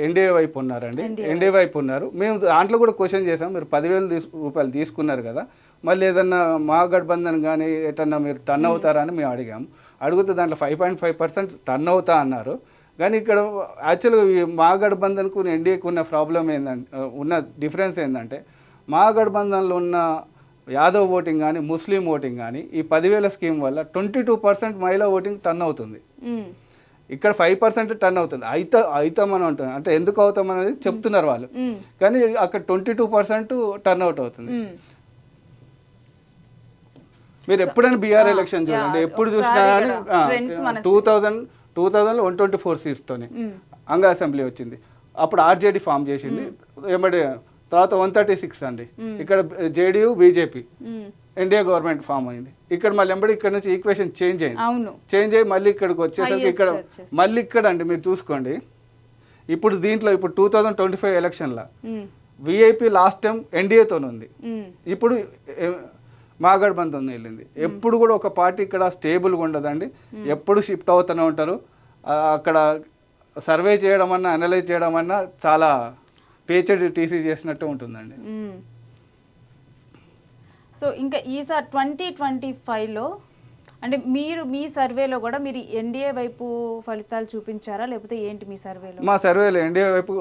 ఎన్డీఏ వైపు ఉన్నారండి, ఎన్డీఏ వైపు ఉన్నారు. మేము దాంట్లో కూడా క్వశ్చన్ చేసాం, మీరు 10,000 రూపాయలు తీసుకున్నారు కదా, మళ్ళీ ఏదన్నా మహాగఠబంధన్ కానీ ఎటన్నా మీరు టర్న్ అవుతారా అని మేము అడిగాము. అడిగితే దాంట్లో 5.5% టర్న్ అవుతా అన్నారు. కానీ ఇక్కడ యాక్చువల్గా ఈ మహాగఠబంధన్కు ఎన్డీఏకు ఉన్న ప్రాబ్లం ఏంటంటే, ఉన్న డిఫరెన్స్ ఏంటంటే మహాగఠబంధన్లో ఉన్న యాదవ్ ఓటింగ్ కానీ ముస్లిం ఓటింగ్ కానీ ఈ 10,000 స్కీమ్ వల్ల 22% మహిళా ఓటింగ్ టర్న్ అవుతుంది. ఇక్కడ 5% టర్న్ అవుతుంది. అవుతామని అంటున్నాం. అంటే ఎందుకు అవుతాం అనేది చెప్తున్నారు వాళ్ళు, కానీ అక్కడ 22% టర్న్ అవుట్ అవుతుంది. మీరు ఎప్పుడైనా బీహార్ ఎలక్షన్ చూడండి, ఎప్పుడు చూసినా కానీ 2000లో 124 సీట్స్తోనే అంగ అసెంబ్లీ వచ్చింది. అప్పుడు ఆర్జేడీ ఫామ్ చేసింది. ఏమంటే తర్వాత 136 అండి. ఇక్కడ JDU BJP NDA government form అయింది. ఇక్కడ మళ్ళీ ఇక్కడ నుంచి ఈక్వేషన్ చేంజ్ అయ్యి మళ్ళీ ఇక్కడికి వచ్చేసరికి ఇక్కడ మళ్ళీ ఇక్కడ అండి మీరు చూసుకోండి. ఇప్పుడు దీంట్లో ఇప్పుడు 2025 ఎలక్షన్లో విఐపి లాస్ట్ టైం ఎన్డీఏతో ఉంది, ఇప్పుడు మహాగఠబంధన్ వెళ్ళింది. ఎప్పుడు కూడా ఒక పార్టీ ఇక్కడ స్టేబుల్గా ఉండదండి, ఎప్పుడు షిఫ్ట్ అవుతూనే ఉంటారు. అక్కడ సర్వే చేయడం అన్నా అనలైజ్ చేయడం అన్నా చాలా పిహెచ్డి టీసీ చేసినట్టు ఉంటుందండి. సో ఇంకా ఈసారి 2025లో అంటే మీరు మీ సర్వేలో కూడా మీరు ఎన్డీఏ వైపు ఫలితాలు చూపించారా లేకపోతే ఏంటి మీ సర్వేలో? మా సర్వేలో ఎన్డీఏ వైపు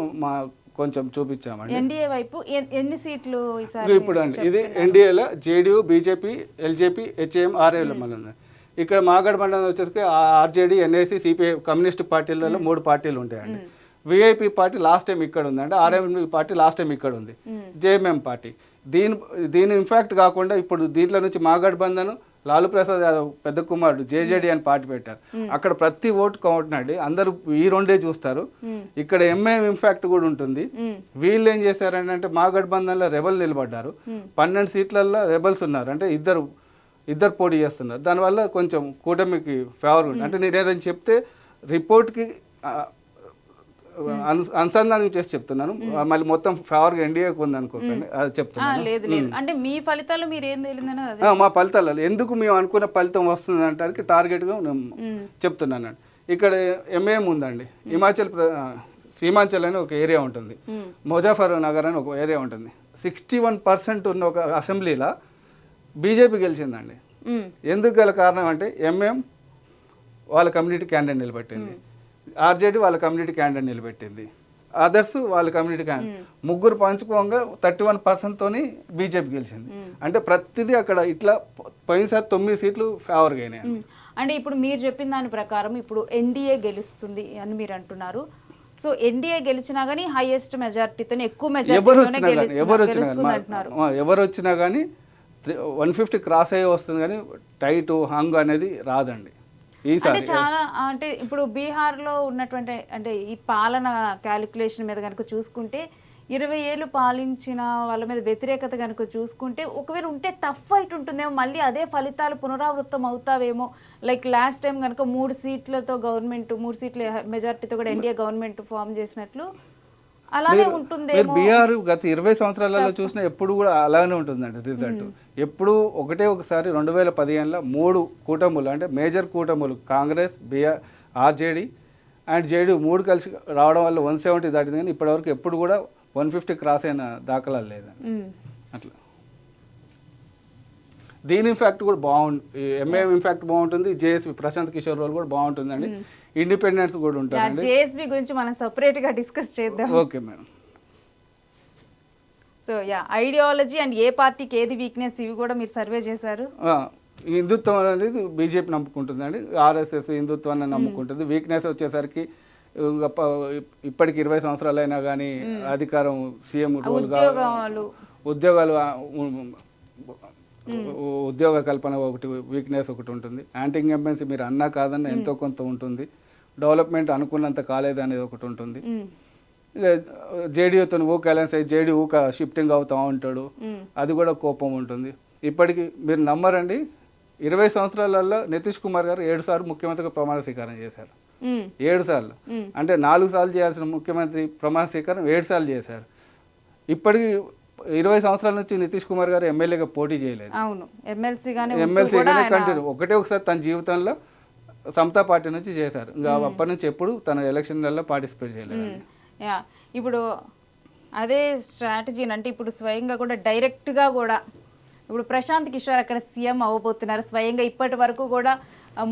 కొంచెం చూపించామండి. ఎన్డీఏ వైపు ఎన్ని సీట్లు ఈసారి? ఇప్పుడు అండి ఇది ఎన్డీఏలో జేడీయూ బీజేపీ ఎల్జేపీ హెచ్ఏఎం ఆర్ఏలో మళ్ళీ ఉన్నాయి. ఇక్కడ మహాగఠబంధన్ వచ్చేసరికి ఆర్జేడీ ఎన్ఐసి సిపిఐ కమ్యూనిస్ట్ పార్టీలలో 3 పార్టీలు ఉంటాయండి. విఐపి పార్టీ లాస్ట్ టైం ఇక్కడ ఉంది, అంటే ఆర్ఎంపీ పార్టీ లాస్ట్ టైం ఇక్కడ ఉంది, జేఎంఎం పార్టీ. దీని ఇంపాక్ట్ కాకుండా ఇప్పుడు దీంట్లో నుంచి మహాగఠబంధన్ లాలూ ప్రసాద్ యాదవ్ పెద్ద కుమారుడు జేజేడీ అని పార్టీ పెట్టారు. అక్కడ ప్రతి ఓటు కౌంట్ అండి, అందరూ ఈ 2 చూస్తారు. ఇక్కడ ఎంఐఎం ఇంపాక్ట్ కూడా ఉంటుంది. వీళ్ళు ఏం చేశారంటే మహాగఠబంధన్లో రెబల్ నిలబడ్డారు. 12 సీట్లలో రెబల్స్ ఉన్నారు, అంటే ఇద్దరు పోటీ చేస్తున్నారు. దానివల్ల కొంచెం కూటమికి ఫేవర్ ఉంది. అంటే నేను ఏదైనా చెప్తే రిపోర్ట్కి అనుసంధానం చేసి చెప్తున్నాను. మళ్ళీ మొత్తం ఫేవర్గా ఎన్డీఏకి ఉంది అనుకోకండి, అది చెప్తున్నాను. లేదు లేదు, అంటే మీ ఫలితాలు మీరు ఏం తెలియదని అదే. మా ఫలితాలు ఎందుకు మేము అనుకున్న ఫలితం వస్తుంది అంటానికి టార్గెట్గా చెప్తున్నాను. ఇక్కడ ఎంఏఎం ఉందండి, సీమాంచల్ అని ఒక ఏరియా ఉంటుంది, ముజాఫర్ నగర్ అని ఒక ఏరియా ఉంటుంది. 61% ఉన్న ఒక అసెంబ్లీలో బీజేపీ గెలిచిందండి. ఎందుకు గల కారణం అంటే ఎంఎం వాళ్ళ కమ్యూనిటీ క్యాండిడేట్ నిలబెట్టింది, ఆర్జేడీ వాళ్ళ కమ్యూనిటీ క్యాండిడేట్ నిలబెట్టింది, అదర్స్ వాళ్ళ కమ్యూనిటీ క్యాండిడేట్, ముగ్గురు పంచుకోగా 31%తోని బీజేపీ గెలిచింది. అంటే ప్రతిదీ అక్కడ ఇట్లా పోయినసారి 9 సీట్లు ఫేవర్గా అయినాయి. అంటే ఇప్పుడు మీరు చెప్పిన దాని ప్రకారం ఇప్పుడు ఎన్డీఏ గెలుస్తుంది అని మీరు అంటున్నారు. సో ఎన్డీఏ గెలిచినా కానీ హైయెస్ట్ మెజారిటీతో ఎక్కువ మెజారిటీ ఎవరు వచ్చినా కానీ 150 క్రాస్ అయ్యి వస్తుంది, కానీ టైట్ హంగ్ అనేది రాదండి ఈసారి. చాలా అంటే ఇప్పుడు బీహార్లో ఉన్నటువంటి అంటే ఈ పాలన క్యాలిక్యులేషన్ మీద కనుక చూసుకుంటే 20 ఏళ్ళు పాలించిన వాళ్ళ మీద వ్యతిరేకత కనుక చూసుకుంటే ఒకవేళ ఉంటే టఫ్ ఫైట్ ఉంటుందేమో, మళ్ళీ అదే ఫలితాలు పునరావృతం అవుతావేమో. లైక్ లాస్ట్ టైం కనుక 3 సీట్లతో గవర్నమెంట్, 3 సీట్ల మెజారిటీతో కూడా ఎన్డీఏ గవర్నమెంట్ ఫామ్ చేసినట్లు అలానే ఉంటుందేమో. బీహార్ గత 20 సంవత్సరాలలో చూసినా ఎప్పుడు కూడా అలానే ఉంటుందండి రిజల్ట్. ఎప్పుడు ఒకసారి 2015లో 3 కూటములు అంటే మేజర్ కూటములు కాంగ్రెస్, బీఆర్, ఆర్జేడీ అండ్ జేడీ 3 కలిసి రావడం వల్ల 170 దాటింది, కానీ ఇప్పటివరకు ఎప్పుడు కూడా 150 క్రాస్ అయిన దాఖలాలు లేదండి. అట్లా దీని ఇంపాక్ట్ కూడా బాగుంది, ఎంఏఎం ఇంపాక్ట్ బాగుంటుంది, జేఎస్పీ ప్రశాంత్ కిషోర్ రోల్ కూడా బాగుంటుందండి, ఇండిపెండెన్స్ కూడా ఉంటుంది. జేఎస్పీ గురించి మనం సెపరేట్ గా డిస్కస్ చేద్దాం. Okay madam. So ideology and ఏ పార్టీకి ఏది వీక్నెస్ ఇవి కూడా మీరు సర్వే చేశారు. హిందుత్వం అనేది బీజేపీ నమ్ముకుంటుందండి, ఆర్ఎస్ఎస్ హిందుత్వాన్ని నమ్ముకుంటుంది. వీక్నెస్ వచ్చేసరికి ఇప్పటికి 20 సంవత్సరాలు అయినా కానీ అధికారం, సీఎం రోల్, ఉద్యోగ కల్పన ఒకటి వీక్నెస్ ఒకటి ఉంటుంది. యాంటీ ఇంకంబెన్సీ మీరు అన్నా కాదన్నా ఎంతో కొంత ఉంటుంది. డెవలప్మెంట్ అనుకున్నంత కాలేదు అనేది ఒకటి ఉంటుంది. జేడీయూతో ఊక అలయన్స్ అయ్యి జేడీ ఊక షిఫ్టింగ్ అవుతూ ఉంటాడు, అది కూడా కోపం ఉంటుంది. ఇప్పటికి మీరు నమ్మరండి, 20 సంవత్సరాలలో నితీష్ కుమార్ గారు 7 సార్లు ముఖ్యమంత్రిగా ప్రమాణ స్వీకారం చేశారు. 7 సార్లు అంటే 4 సార్లు చేయాల్సిన ముఖ్యమంత్రి ప్రమాణ స్వీకారం 7 సార్లు చేశారు. ఇప్పటికి 20 సంవత్సరాల నుంచి నితీష్ కుమార్ గారు ఎమ్మెల్యేగా పోటీ చేయలేదు. ఎమ్మెల్సీగానే కంటిన్యూ ఒకసారి తన జీవితంలో సమతా పార్టీ నుంచి చేశారు. ఇంకా అప్పటి నుంచి ఎప్పుడు తన ఎలక్షన్లలో పార్టిసిపేట్ చేయలేదు. ఇప్పుడు అదే స్ట్రాటజీ అంటే ఇప్పుడు స్వయంగా కూడా డైరెక్ట్గా కూడా ఇప్పుడు ప్రశాంత్ కిషోర్ అక్కడ సీఎం అవ్వబోతున్నారు. స్వయంగా ఇప్పటి వరకు కూడా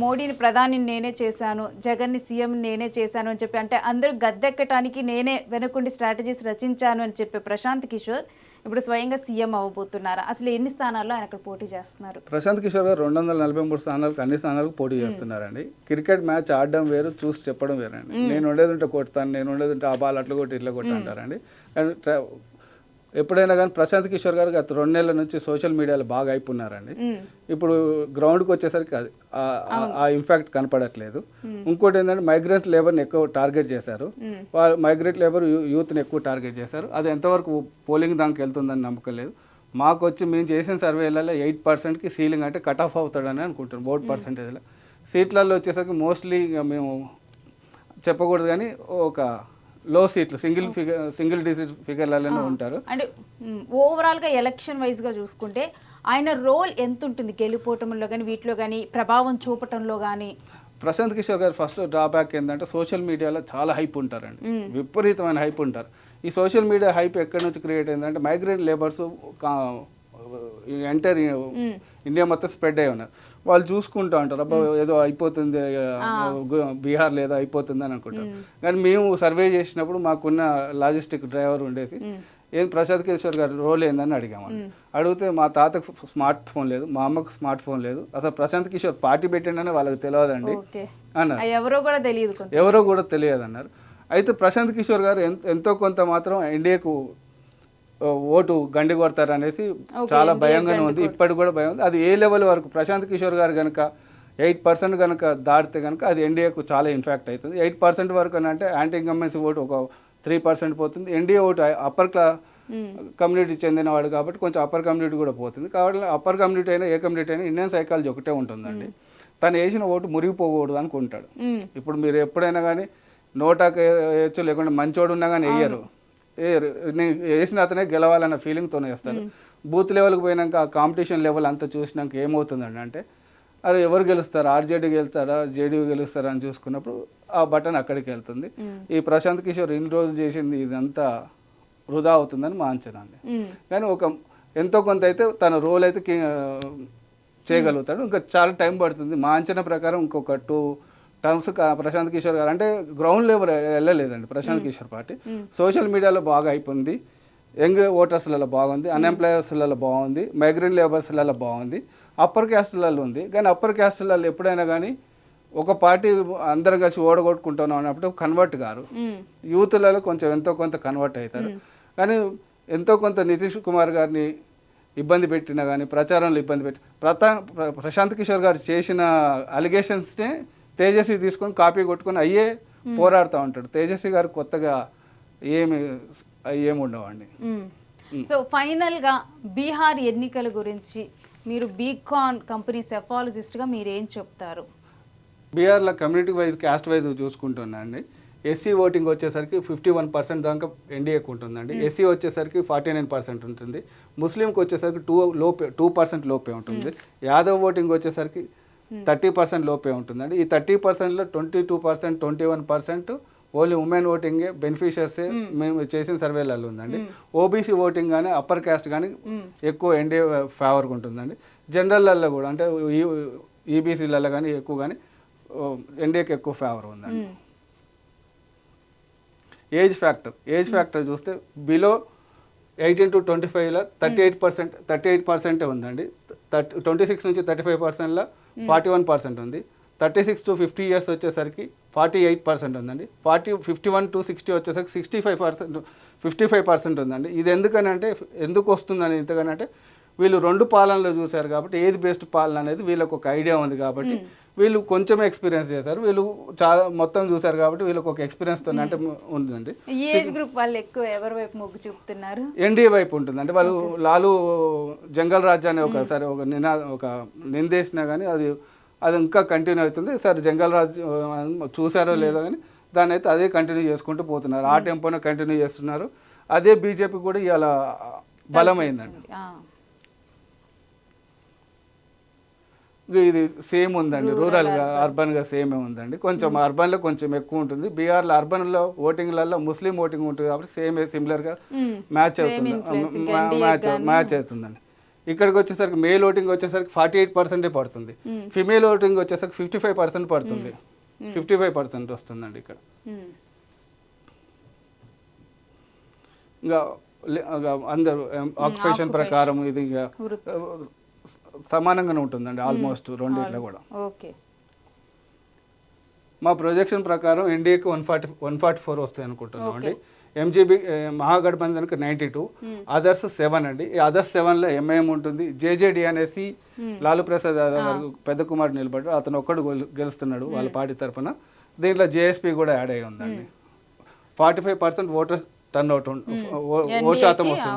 మోడీని ప్రధానిని నేనే చేశాను, జగన్ని సీఎం నేనే చేశాను అని చెప్పి, అంటే అందరూ గద్దెక్కటానికి నేనే వెనుకుండి స్ట్రాటజీస్ రచించాను అని చెప్పి ప్రశాంత్ కిషోర్ ఇప్పుడు స్వయంగా సీఎం అవ్వబోతున్నారు. అసలు ఎన్ని స్థానాల్లో ఆయన అక్కడ పోటీ చేస్తున్నారు? ప్రశాంత్ కిషోర్ గారు 243 స్థానాలకు అన్ని స్థానాలకు పోటీ చేస్తున్నారండి. క్రికెట్ మ్యాచ్ ఆడడం వేరు, చూసి చెప్పడం వేరండి. నేను ఉండేది ఉంటే కొడతాను, నేను ఉండేది ఉంటే ఆ బాల్ అట్లా కొట్టి ఇట్లా కొట్టి అంటారండి. ఎప్పుడైనా కానీ ప్రశాంత్ కిషోర్ గారు గత 2 నెలల నుంచి సోషల్ మీడియాలో బాగా అయిపోయినారండి. ఇప్పుడు గ్రౌండ్కి వచ్చేసరికి అది ఆ ఇంపాక్ట్ కనపడట్లేదు. ఇంకోటి ఏంటంటే మైగ్రెంట్ లేబర్ని ఎక్కువ టార్గెట్ చేశారు. మైగ్రెంట్ లేబర్ యూత్ని ఎక్కువ టార్గెట్ చేశారు. అది ఎంతవరకు పోలింగ్ దానికి వెళ్తుందని నమ్మకం లేదు. మాకు వచ్చి మేము చేసిన సర్వేలలో 8%కి సీలింగ్ అంటే కట్ ఆఫ్ అవుతాడని అనుకుంటున్నాం ఓట్ పర్సంటేజ్లో. సీట్లలో వచ్చేసరికి మోస్ట్లీ మేము చెప్పకూడదు కానీ ఒక లో సీట్లు సింగిల్ డిజిట్ ఫిగర్లలోనే ఉంటారు. అంటే ఓవరాల్గా ఎలక్షన్ వైజ్గా చూసుకుంటే ఆయన రోల్ ఎంత ఉంటుంది గెలుపోవటంలో కానీ వీటిలో కానీ ప్రభావం చూపటంలో కానీ? ప్రశాంత్ కిషోర్ గారు ఫస్ట్ డ్రాబ్యాక్ ఏంటంటే సోషల్ మీడియాలో చాలా హైప్ ఉంటారండి, విపరీతమైన హైప్ ఉంటారు. ఈ సోషల్ మీడియా హైప్ ఎక్కడి నుంచి క్రియేట్ అయిందంటే మైగ్రెంట్ లేబర్స్ ఎంటర్ ఇండియా మొత్తం స్ప్రెడ్ అయి ఉన్నారు. వాళ్ళు చూసుకుంటూ ఉంటారు, అబ్బా ఏదో అయిపోతుంది బీహార్లో ఏదో అయిపోతుంది అని అనుకుంటారు. కానీ మేము సర్వే చేసినప్పుడు మాకున్న లాజిస్టిక్ డ్రైవర్ ఉండేసి ఏం ప్రశాంత్ కిషోర్ గారి రోల్ ఏందని అడిగామని. అడిగితే మా తాతకు స్మార్ట్ ఫోన్ లేదు, మా అమ్మకు స్మార్ట్ ఫోన్ లేదు, అసలు ప్రశాంత్ కిషోర్ పార్టీ పెట్టిండని వాళ్ళకి తెలియదండి అన్నారు. ఎవరో కూడా తెలియదు అన్నారు. అయితే ప్రశాంత్ కిషోర్ గారు ఎంతో కొంత మాత్రం ఎన్డీఏకు ఓటు గండి కొడతారు అనేసి చాలా భయంగానే ఉంది, ఇప్పటికి కూడా భయం ఉంది. అది ఏ లెవెల్ వరకు ప్రశాంత్ కిషోర్ గారు కనుక 8% కనుక దాటితే కనుక అది ఎన్డీఏకు చాలా ఇన్ఫాక్ట్ అవుతుంది. 8% వరకు అని అంటే యాంటీ ఇన్కంబెన్సీ ఓటు ఒక 3% పోతుంది. ఎన్డీఏ ఓటు అప్పర్ కమ్యూనిటీ చెందినవాడు కాబట్టి కొంచెం అప్పర్ కమ్యూనిటీ కూడా పోతుంది. కాబట్టి అప్పర్ కమ్యూనిటీ అయినా ఏ కమ్యూనిటీ అయినా ఇండియన్ సైకాలజీ ఒకటే ఉంటుందండి. తను వేసిన ఓటు మురిగిపోకూడదు అనుకుంటాడు. ఇప్పుడు మీరు ఎప్పుడైనా కానీ నోటాకు వేయచ్చు, లేకుంటే మంచోడు ఉన్నా కానీ వేయరు. వేసిన అతనే గెలవాలన్న ఫీలింగ్తోనే వేస్తారు. బూత్ లెవెల్కి పోయినాక ఆ కాంపిటీషన్ లెవెల్ అంతా చూసినాక ఏమవుతుందండి అంటే అరే ఎవరు గెలుస్తారు, ఆర్జేడీ గెలుస్తారా జేడీయూ గెలుస్తారా అని చూసుకున్నప్పుడు ఆ బటన్ అక్కడికి వెళ్తుంది. ఈ ప్రశాంత్ కిషోర్ ఇన్ని రోజులు చేసింది ఇదంతా వృధా అవుతుందని మా అంచనా అండి. కానీ ఎంతో కొంత అయితే తన రోల్ అయితే చేయగలుగుతాడు. ఇంకా చాలా టైం పడుతుంది మా అంచనా ప్రకారం. ఇంకొక 2 టర్మ్స్ ప్రశాంత్ కిషోర్ గారు అంటే గ్రౌండ్ లెవెల్ వెళ్ళలేదండి ప్రశాంత్ కిషోర్ పార్టీ. సోషల్ మీడియాలో బాగా అయిపోయింది, యంగ్ ఓటర్స్లలో బాగుంది, అన్ఎంప్లాయర్స్లలో బాగుంది, మైగ్రెంట్ లేబర్స్లలో బాగుంది, అప్పర్ క్యాస్ట్లలో ఉంది. కానీ అప్పర్ క్యాస్ట్లలో ఎప్పుడైనా కానీ ఒక పార్టీ అందరం కలిసి ఓడగొట్టుకుంటున్నాం అన్నప్పుడు కన్వర్ట్ గారు, యూత్లలో కొంచెం ఎంతో కొంత కన్వర్ట్ అవుతారు. కానీ ఎంతో కొంత నితీష్ కుమార్ గారిని ఇబ్బంది పెట్టినా కానీ ప్రచారంలో ఇబ్బంది పెట్టి ప్రశాంత్ కిషోర్ గారు చేసిన అలిగేషన్స్నే తేజస్వి తీసుకొని కాపీ కొట్టుకొని అయ్యే పోరాడుతూ ఉంటాడు. తేజస్వి గారు కొత్తగా ఏమి ఉండవండి. సో ఫైనల్గా బీహార్ ఎన్నికల గురించి మీరు బీకాన్ కంపెనీ సెఫాలజిస్ట్గా మీరు ఏం చెప్తారు? బీహార్లో కమ్యూనిటీ వైజ్ క్యాస్ట్ వైజ్ చూసుకుంటున్నా అండి. ఎస్సీ ఓటింగ్ వచ్చేసరికి 51% దాకా ఎన్డీఏకి ఉంటుందండి. ఎస్సీ వచ్చేసరికి 49% ఉంటుంది. ముస్లింకి వచ్చేసరికి 2% లోపే ఉంటుంది. యాదవ్ ఓటింగ్ వచ్చేసరికి 30% లోపే ఉంటుందండి. ఈ 30%లో 22%, 21% ఓన్లీ ఉమెన్ ఓటింగే బెనిఫిషియర్సే మేము చేసిన సర్వేలలో ఉందండి. ఓబీసీ ఓటింగ్ కానీ అప్పర్ క్యాస్ట్ కానీ ఎక్కువ ఎన్డీఏ ఫేవర్గా ఉంటుందండి. జనరల్లలో కూడా అంటే ఈబీసీలలో కానీ ఎక్కువ కానీ ఎన్డీఏకి ఎక్కువ ఫేవర్ ఉందండి. ఏజ్ ఫ్యాక్టర్ చూస్తే బిలో 18 to 25లో 38% ఉందండి. 26 నుంచి 35%లో 41% ఉంది. 36 to 50 years వచ్చేసరికి 48% ఉందండి. 51 to 60 వచ్చేసరికి 55% ఉందండి. ఇది ఎందుకు వస్తుందని ఇంతగానంటే వీళ్ళు 2 పాలనలో చూశారు కాబట్టి ఏది బెస్ట్ పాలన అనేది వీళ్ళకి ఒక ఐడియా ఉంది కాబట్టి వీళ్ళు కొంచెం ఎక్స్పీరియన్స్ చేశారు. వీళ్ళు చాలా మొత్తం చూశారు కాబట్టి వీళ్ళకి ఒక ఎక్స్పీరియన్స్ తో అంటే ఉందండి. ఏజ్ గ్రూప్ వాళ్ళు ఎక్కువ ఎవరి వైపు మొగ్గు చూపుతున్నారు? ఎన్డీఏ వైపు ఉంటుందండి. వాళ్ళు లాలు జంగల్ రాజ్ అని ఒకసారి ఒక నిందేసినా కానీ అది ఇంకా కంటిన్యూ అవుతుంది. సరే జంగల్ రాజ్ చూసారో లేదో కానీ దాన్ని అయితే అదే కంటిన్యూ చేసుకుంటూ పోతున్నారు. ఆ టెంపోనే కంటిన్యూ చేస్తున్నారు. అదే బీజేపీ కూడా ఇవాళ బలమైందండి. ఇది సేమ్ ఉందండి. రూరల్గా అర్బన్గా సేమే ఉందండి. కొంచెం అర్బన్లో కొంచెం ఎక్కువ ఉంటుంది. బీహార్లో అర్బన్లో ఓటింగ్లలో ముస్లిం ఓటింగ్ ఉంటుంది కాబట్టి సిమిలర్గా మ్యాచ్ అవుతుందండి. ఇక్కడికి వచ్చేసరికి మేల్ ఓటింగ్ వచ్చేసరికి 48% పడుతుంది. ఫిమేల్ ఓటింగ్ వచ్చేసరికి 55% పడుతుంది. 55% వస్తుందండి ఇక్కడ. ఇంకా అందరూ ఆక్యుపేషన్ ప్రకారం ఇది సమానంగానే ఉంటుందండి ఆల్మోస్ట్ రెండిట్లో కూడా. మా ప్రొజెక్షన్ ప్రకారం ఎన్డీఏకి 144 వస్తాయి అనుకుంటున్నాం అండి. ఎంజీబీ మహాగఠబంధన్కి 92, అదర్స్ 7 అండి. ఈ అదర్స్ 7లో ఎంఐఎం ఉంటుంది. జేజేడీ అనేసి లాలూ ప్రసాద్ యాదవ్ గారు పెద్ద కుమారుడు నిలబడ్డారు. అతను ఒక్కడు గెలుస్తున్నాడు వాళ్ళ పార్టీ తరఫున. దీంట్లో జేఎస్పీ కూడా యాడ్ అయ్యి ఉందండి. 45% ఓటర్ టర్న్అవుట్ ఓటు శాతం వస్తుంది.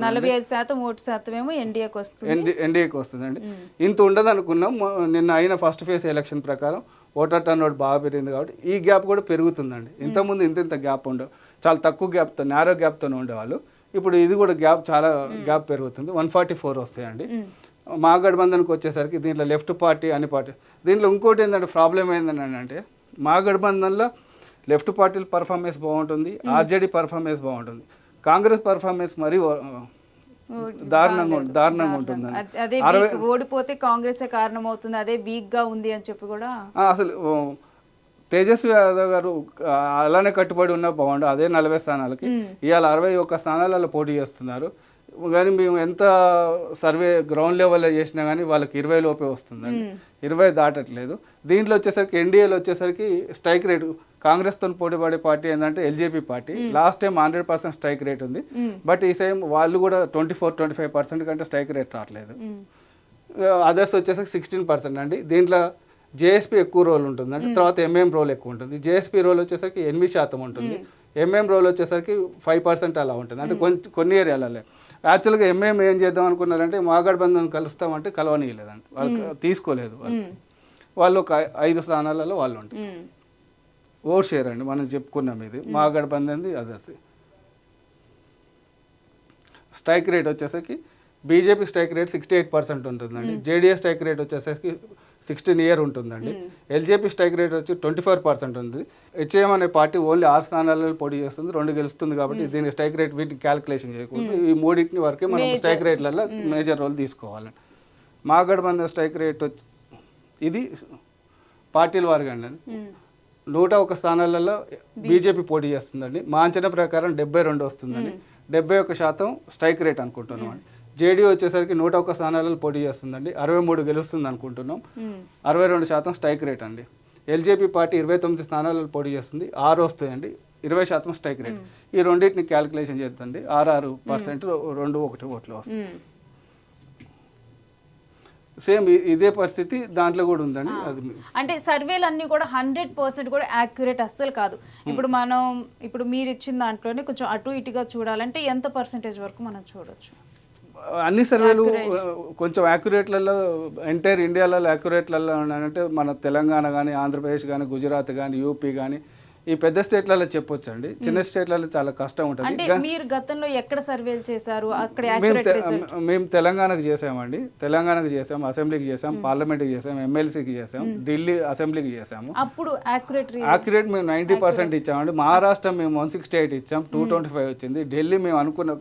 45% ఓటు శాతం ఏమో ఎన్డీఏకి వస్తుందండి. ఇంత ఉండదు అనుకున్నాం. నిన్న అయిన ఫస్ట్ ఫేజ్ ఎలక్షన్ ప్రకారం ఓటర్ టర్న్అవుట్ బాగా పెరిగింది కాబట్టి ఈ గ్యాప్ కూడా పెరుగుతుందండి. ఇంతకుముందు ఇంత గ్యాప్ ఉండవు, చాలా తక్కువ గ్యాప్తో నేరో గ్యాప్తోనే ఉండేవాళ్ళు. ఇప్పుడు ఇది కూడా చాలా గ్యాప్ పెరుగుతుంది. 144 వస్తాయండి. మహాగఠబంధన్కి వచ్చేసరికి దీంట్లో లెఫ్ట్ పార్టీ అన్ని పార్టీ. దీంట్లో ఇంకోటి ఏంటంటే ప్రాబ్లం ఏంటంటే మహాగఠబంధన్లో లెఫ్ట్ పార్టీల పర్ఫార్మెన్స్ బాగుంటుంది, ఆర్జేడీ పర్ఫార్మెన్స్ బాగుంటుంది. కాంగ్రెస్ పర్ఫార్మెన్స్ మరీ దారుణంగా ఉంటుందండి. ఓడిపోతే కాంగ్రెస్ కారణం అవుతుంది, అదే వీక్ గా ఉంది అని చెప్పి కూడా అసలు తేజస్వి యాదవ్ గారు అలానే కట్టుబడి ఉన్నా బాగుండు. అదే 40 స్థానాలకి ఇవాళ 61 స్థానాలలో పోటీ చేస్తున్నారు. కానీ మేము ఎంత సర్వే గ్రౌండ్ లెవెల్లో చేసినా కానీ వాళ్ళకి 20 లోపే వస్తుందండి. 20 దాటట్లేదు. దీంట్లో వచ్చేసరికి ఎన్డీఏలో వచ్చేసరికి స్ట్రైక్ రేటు కాంగ్రెస్తో పోటీ పడే పార్టీ ఏంటంటే LJP party. Last time 100% strike rate ఉంది. బట్ ఈ సేమ్ వాళ్ళు కూడా 24-25% కంటే స్ట్రైక్ రేట్ రావట్లేదు. అదర్స్ వచ్చేసరికి 16% అండి. దీంట్లో జేఎస్పీ ఎక్కువ రోల్ ఉంటుందండి. తర్వాత ఎంఎం రోల్ ఎక్కువ ఉంటుంది. జేఎస్పీ రోల్ వచ్చేసరికి 8% ఉంటుంది. ఎంఎం రోల్ వచ్చేసరికి 5% అలా ఉంటుంది. అంటే కొన్ని ఏరియాలలో యాక్చువల్గా ఎంఎం ఏం చేద్దాం అనుకున్నారంటే మహాగఠబంధన్ కలుస్తామంటే కలవనీయలేదండి. వాళ్ళు తీసుకోలేదు. వాళ్ళు ఒక 5 స్థానాలలో వాళ్ళు ఉంటారు. ఓట్ షేర్ అండి మనం చెప్పుకున్నాం ఇది మహాగఠబంధన్ది అదర్స్. స్ట్రైక్ రేట్ వచ్చేసరికి బీజేపీ స్ట్రైక్ రేట్ 68% ఉంటుందండి. జేడీఎస్ స్ట్రైక్ రేట్ వచ్చేసరికి 16 ఇయర్ ఉంటుందండి. ఎల్జేపీ స్ట్రైక్ రేట్ వచ్చి 24% ఉంది. హెచ్ఏఎం అనే పార్టీ ఓన్లీ 6 స్థానాలలో పోటీ చేస్తుంది, 2 గెలుస్తుంది కాబట్టి దీని స్ట్రైక్ రేట్ వీటిని క్యాలిక్యులేషన్ చేయకూడదు. ఈ మూడింటిని వరకే మనం స్ట్రైక్ రేట్లలో మేజర్ రోల్ తీసుకోవాలి. మహాగఠబంధన్ స్ట్రైక్ రేట్ వచ్చి ఇది పార్టీల వారిగా అండి 101 స్థానాలలో బీజేపీ పోటీ చేస్తుందండి. మా అంచనా ప్రకారం 72 వస్తుందండి. 71% స్ట్రైక్ రేట్ అనుకుంటున్నాం అండి. జేడీ వచ్చేసరికి 101 స్థానాలలో పోటీ చేస్తుందండి, 63 గెలుస్తుంది అనుకుంటున్నాం, 62% స్ట్రైక్ రేట్ అండి. ఎల్జేపీ పార్టీ 29 స్థానాలలో పోటీ చేస్తుంది, 6 వస్తాయండి, 20% స్ట్రైక్ రేట్. ఈ రెండింటిని క్యాలిక్యులేషన్ చేద్దండి, 66% 2-1 ఓట్లు వస్తాయి. సేమ్ ఇదే పరిస్థితి దాంట్లో కూడా ఉందండి. అది అంటే సర్వేలు అన్నీ కూడా 100% కూడా యాక్యురేట్ అస్సలు కాదు. ఇప్పుడు మీరు ఇచ్చిన దాంట్లోనే కొంచెం అటు ఇటుగా చూడాలంటే ఎంత పర్సెంటేజ్ వరకు మనం చూడొచ్చు? అన్ని సర్వేలు కొంచెం యాక్యురేట్లలో ఎంటైర్ ఇండియాలో యాక్యురేట్లలో అంటే మన తెలంగాణ కానీ, ఆంధ్రప్రదేశ్ కానీ, గుజరాత్ కానీ, యూపీ కానీ ఈ పెద్ద స్టేట్లలో చెప్పొచ్చు అండి. చిన్న స్టేట్లలో చాలా కష్టం ఉంటుంది. అంటే మీరు గతంలో ఎక్కడ సర్వేలు చేశారు? అక్కడ యాక్యురేట్ రిజల్ట్ మేము తెలంగాణకు చేసామండి. తెలంగాణకు చేసాం, అసెంబ్లీకి చేసాం, పార్లమెంట్కి చేసాం, ఎమ్మెల్సీకి చేసాం, ఢిల్లీ అసెంబ్లీకి చేసాము. అప్పుడు యాక్యురేట్ మేము 90% ఇచ్చామండి. మహారాష్ట్ర మేము 168 ఇచ్చాం, 225 వచ్చింది. ఢిల్లీ మేము అనుకున్న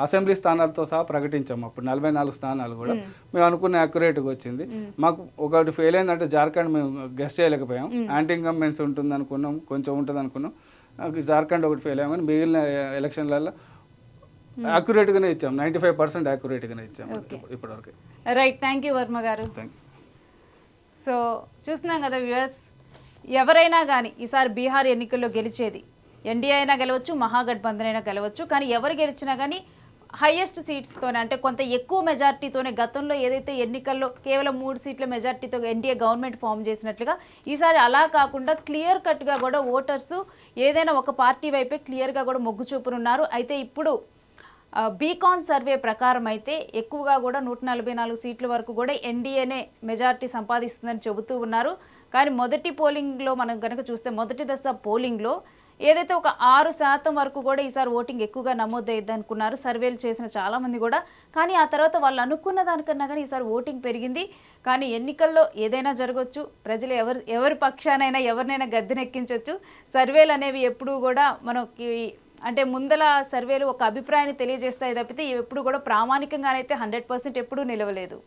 అసెంబ్లీ స్థానాలతో సహా ప్రకటించాము. అప్పుడు 44 స్థానాలు కూడా మేము అనుకున్న యాక్యురేట్గా వచ్చింది. మాకు ఒకటి ఫెయిల్ అయిందంటే జార్ఖండ్ మేము గెస్ట్ చేయలేకపోయాం. యాంటీ ఇన్కంబెన్సీ ఉంటుంది అనుకున్నాం, కొంచెం ఉంటుంది అనుకున్నాం. జార్ఖండ్ ఒకటి ఫెయిల్ అయ్యామని మిగిలిన ఎలక్షన్లలో యాక్యురేట్గానే ఇచ్చాం, 95% యాక్యురేట్గానే ఇచ్చాం ఇప్పటివరకు. రైట్, థ్యాంక్ యూ వర్మ గారు. Thank you. సో చూస్తున్నాం కదా వ్యూవర్స్, ఎవరైనా కానీ ఈసారి బీహార్ ఎన్నికల్లో గెలిచేది ఎన్డీఏ అయినా గెలవచ్చు, మహాగఠబంధన్ అయినా గెలవచ్చు. కానీ ఎవరు గెలిచినా కానీ హైయెస్ట్ సీట్స్తోనే, అంటే కొంత ఎక్కువ మెజార్టీతోనే, గతంలో ఏదైతే ఎన్నికల్లో కేవలం 3 సీట్ల మెజార్టీతో ఎన్డీఏ గవర్నమెంట్ ఫామ్ చేసినట్లుగా ఈసారి అలా కాకుండా క్లియర్ కట్గా కూడా ఓటర్స్ ఏదైనా ఒక పార్టీ వైపే క్లియర్గా కూడా మొగ్గు చూపునున్నారు. అయితే ఇప్పుడు బీకాన్ సర్వే ప్రకారం అయితే ఎక్కువగా కూడా 144 సీట్ల వరకు కూడా ఎన్డీఏనే మెజార్టీ సంపాదిస్తుందని చెబుతూ ఉన్నారు. కానీ మొదటి పోలింగ్లో మనం కనుక చూస్తే, మొదటి దశ పోలింగ్లో ఏదైతే ఒక 6% వరకు కూడా ఈసారి ఓటింగ్ ఎక్కువగా నమోదయ్యింది అనుకున్నారు సర్వేలు చేసిన చాలామంది కూడా. కానీ ఆ తర్వాత వాళ్ళు అనుకున్న దానికన్నా కానీ ఈసారి ఓటింగ్ పెరిగింది. కానీ ఎన్నికల్లో ఏదైనా జరగవచ్చు, ప్రజలు ఎవరి పక్షానైనా ఎవరినైనా గద్దెనెక్కించవచ్చు. సర్వేలు అనేవి ఎప్పుడూ కూడా మనకి అంటే ముందల సర్వేలు ఒక అభిప్రాయాన్ని తెలియజేస్తాయి తప్పితే ఎప్పుడు కూడా ప్రామాణికంగానైతే 100% ఎప్పుడూ నిలవలేదు.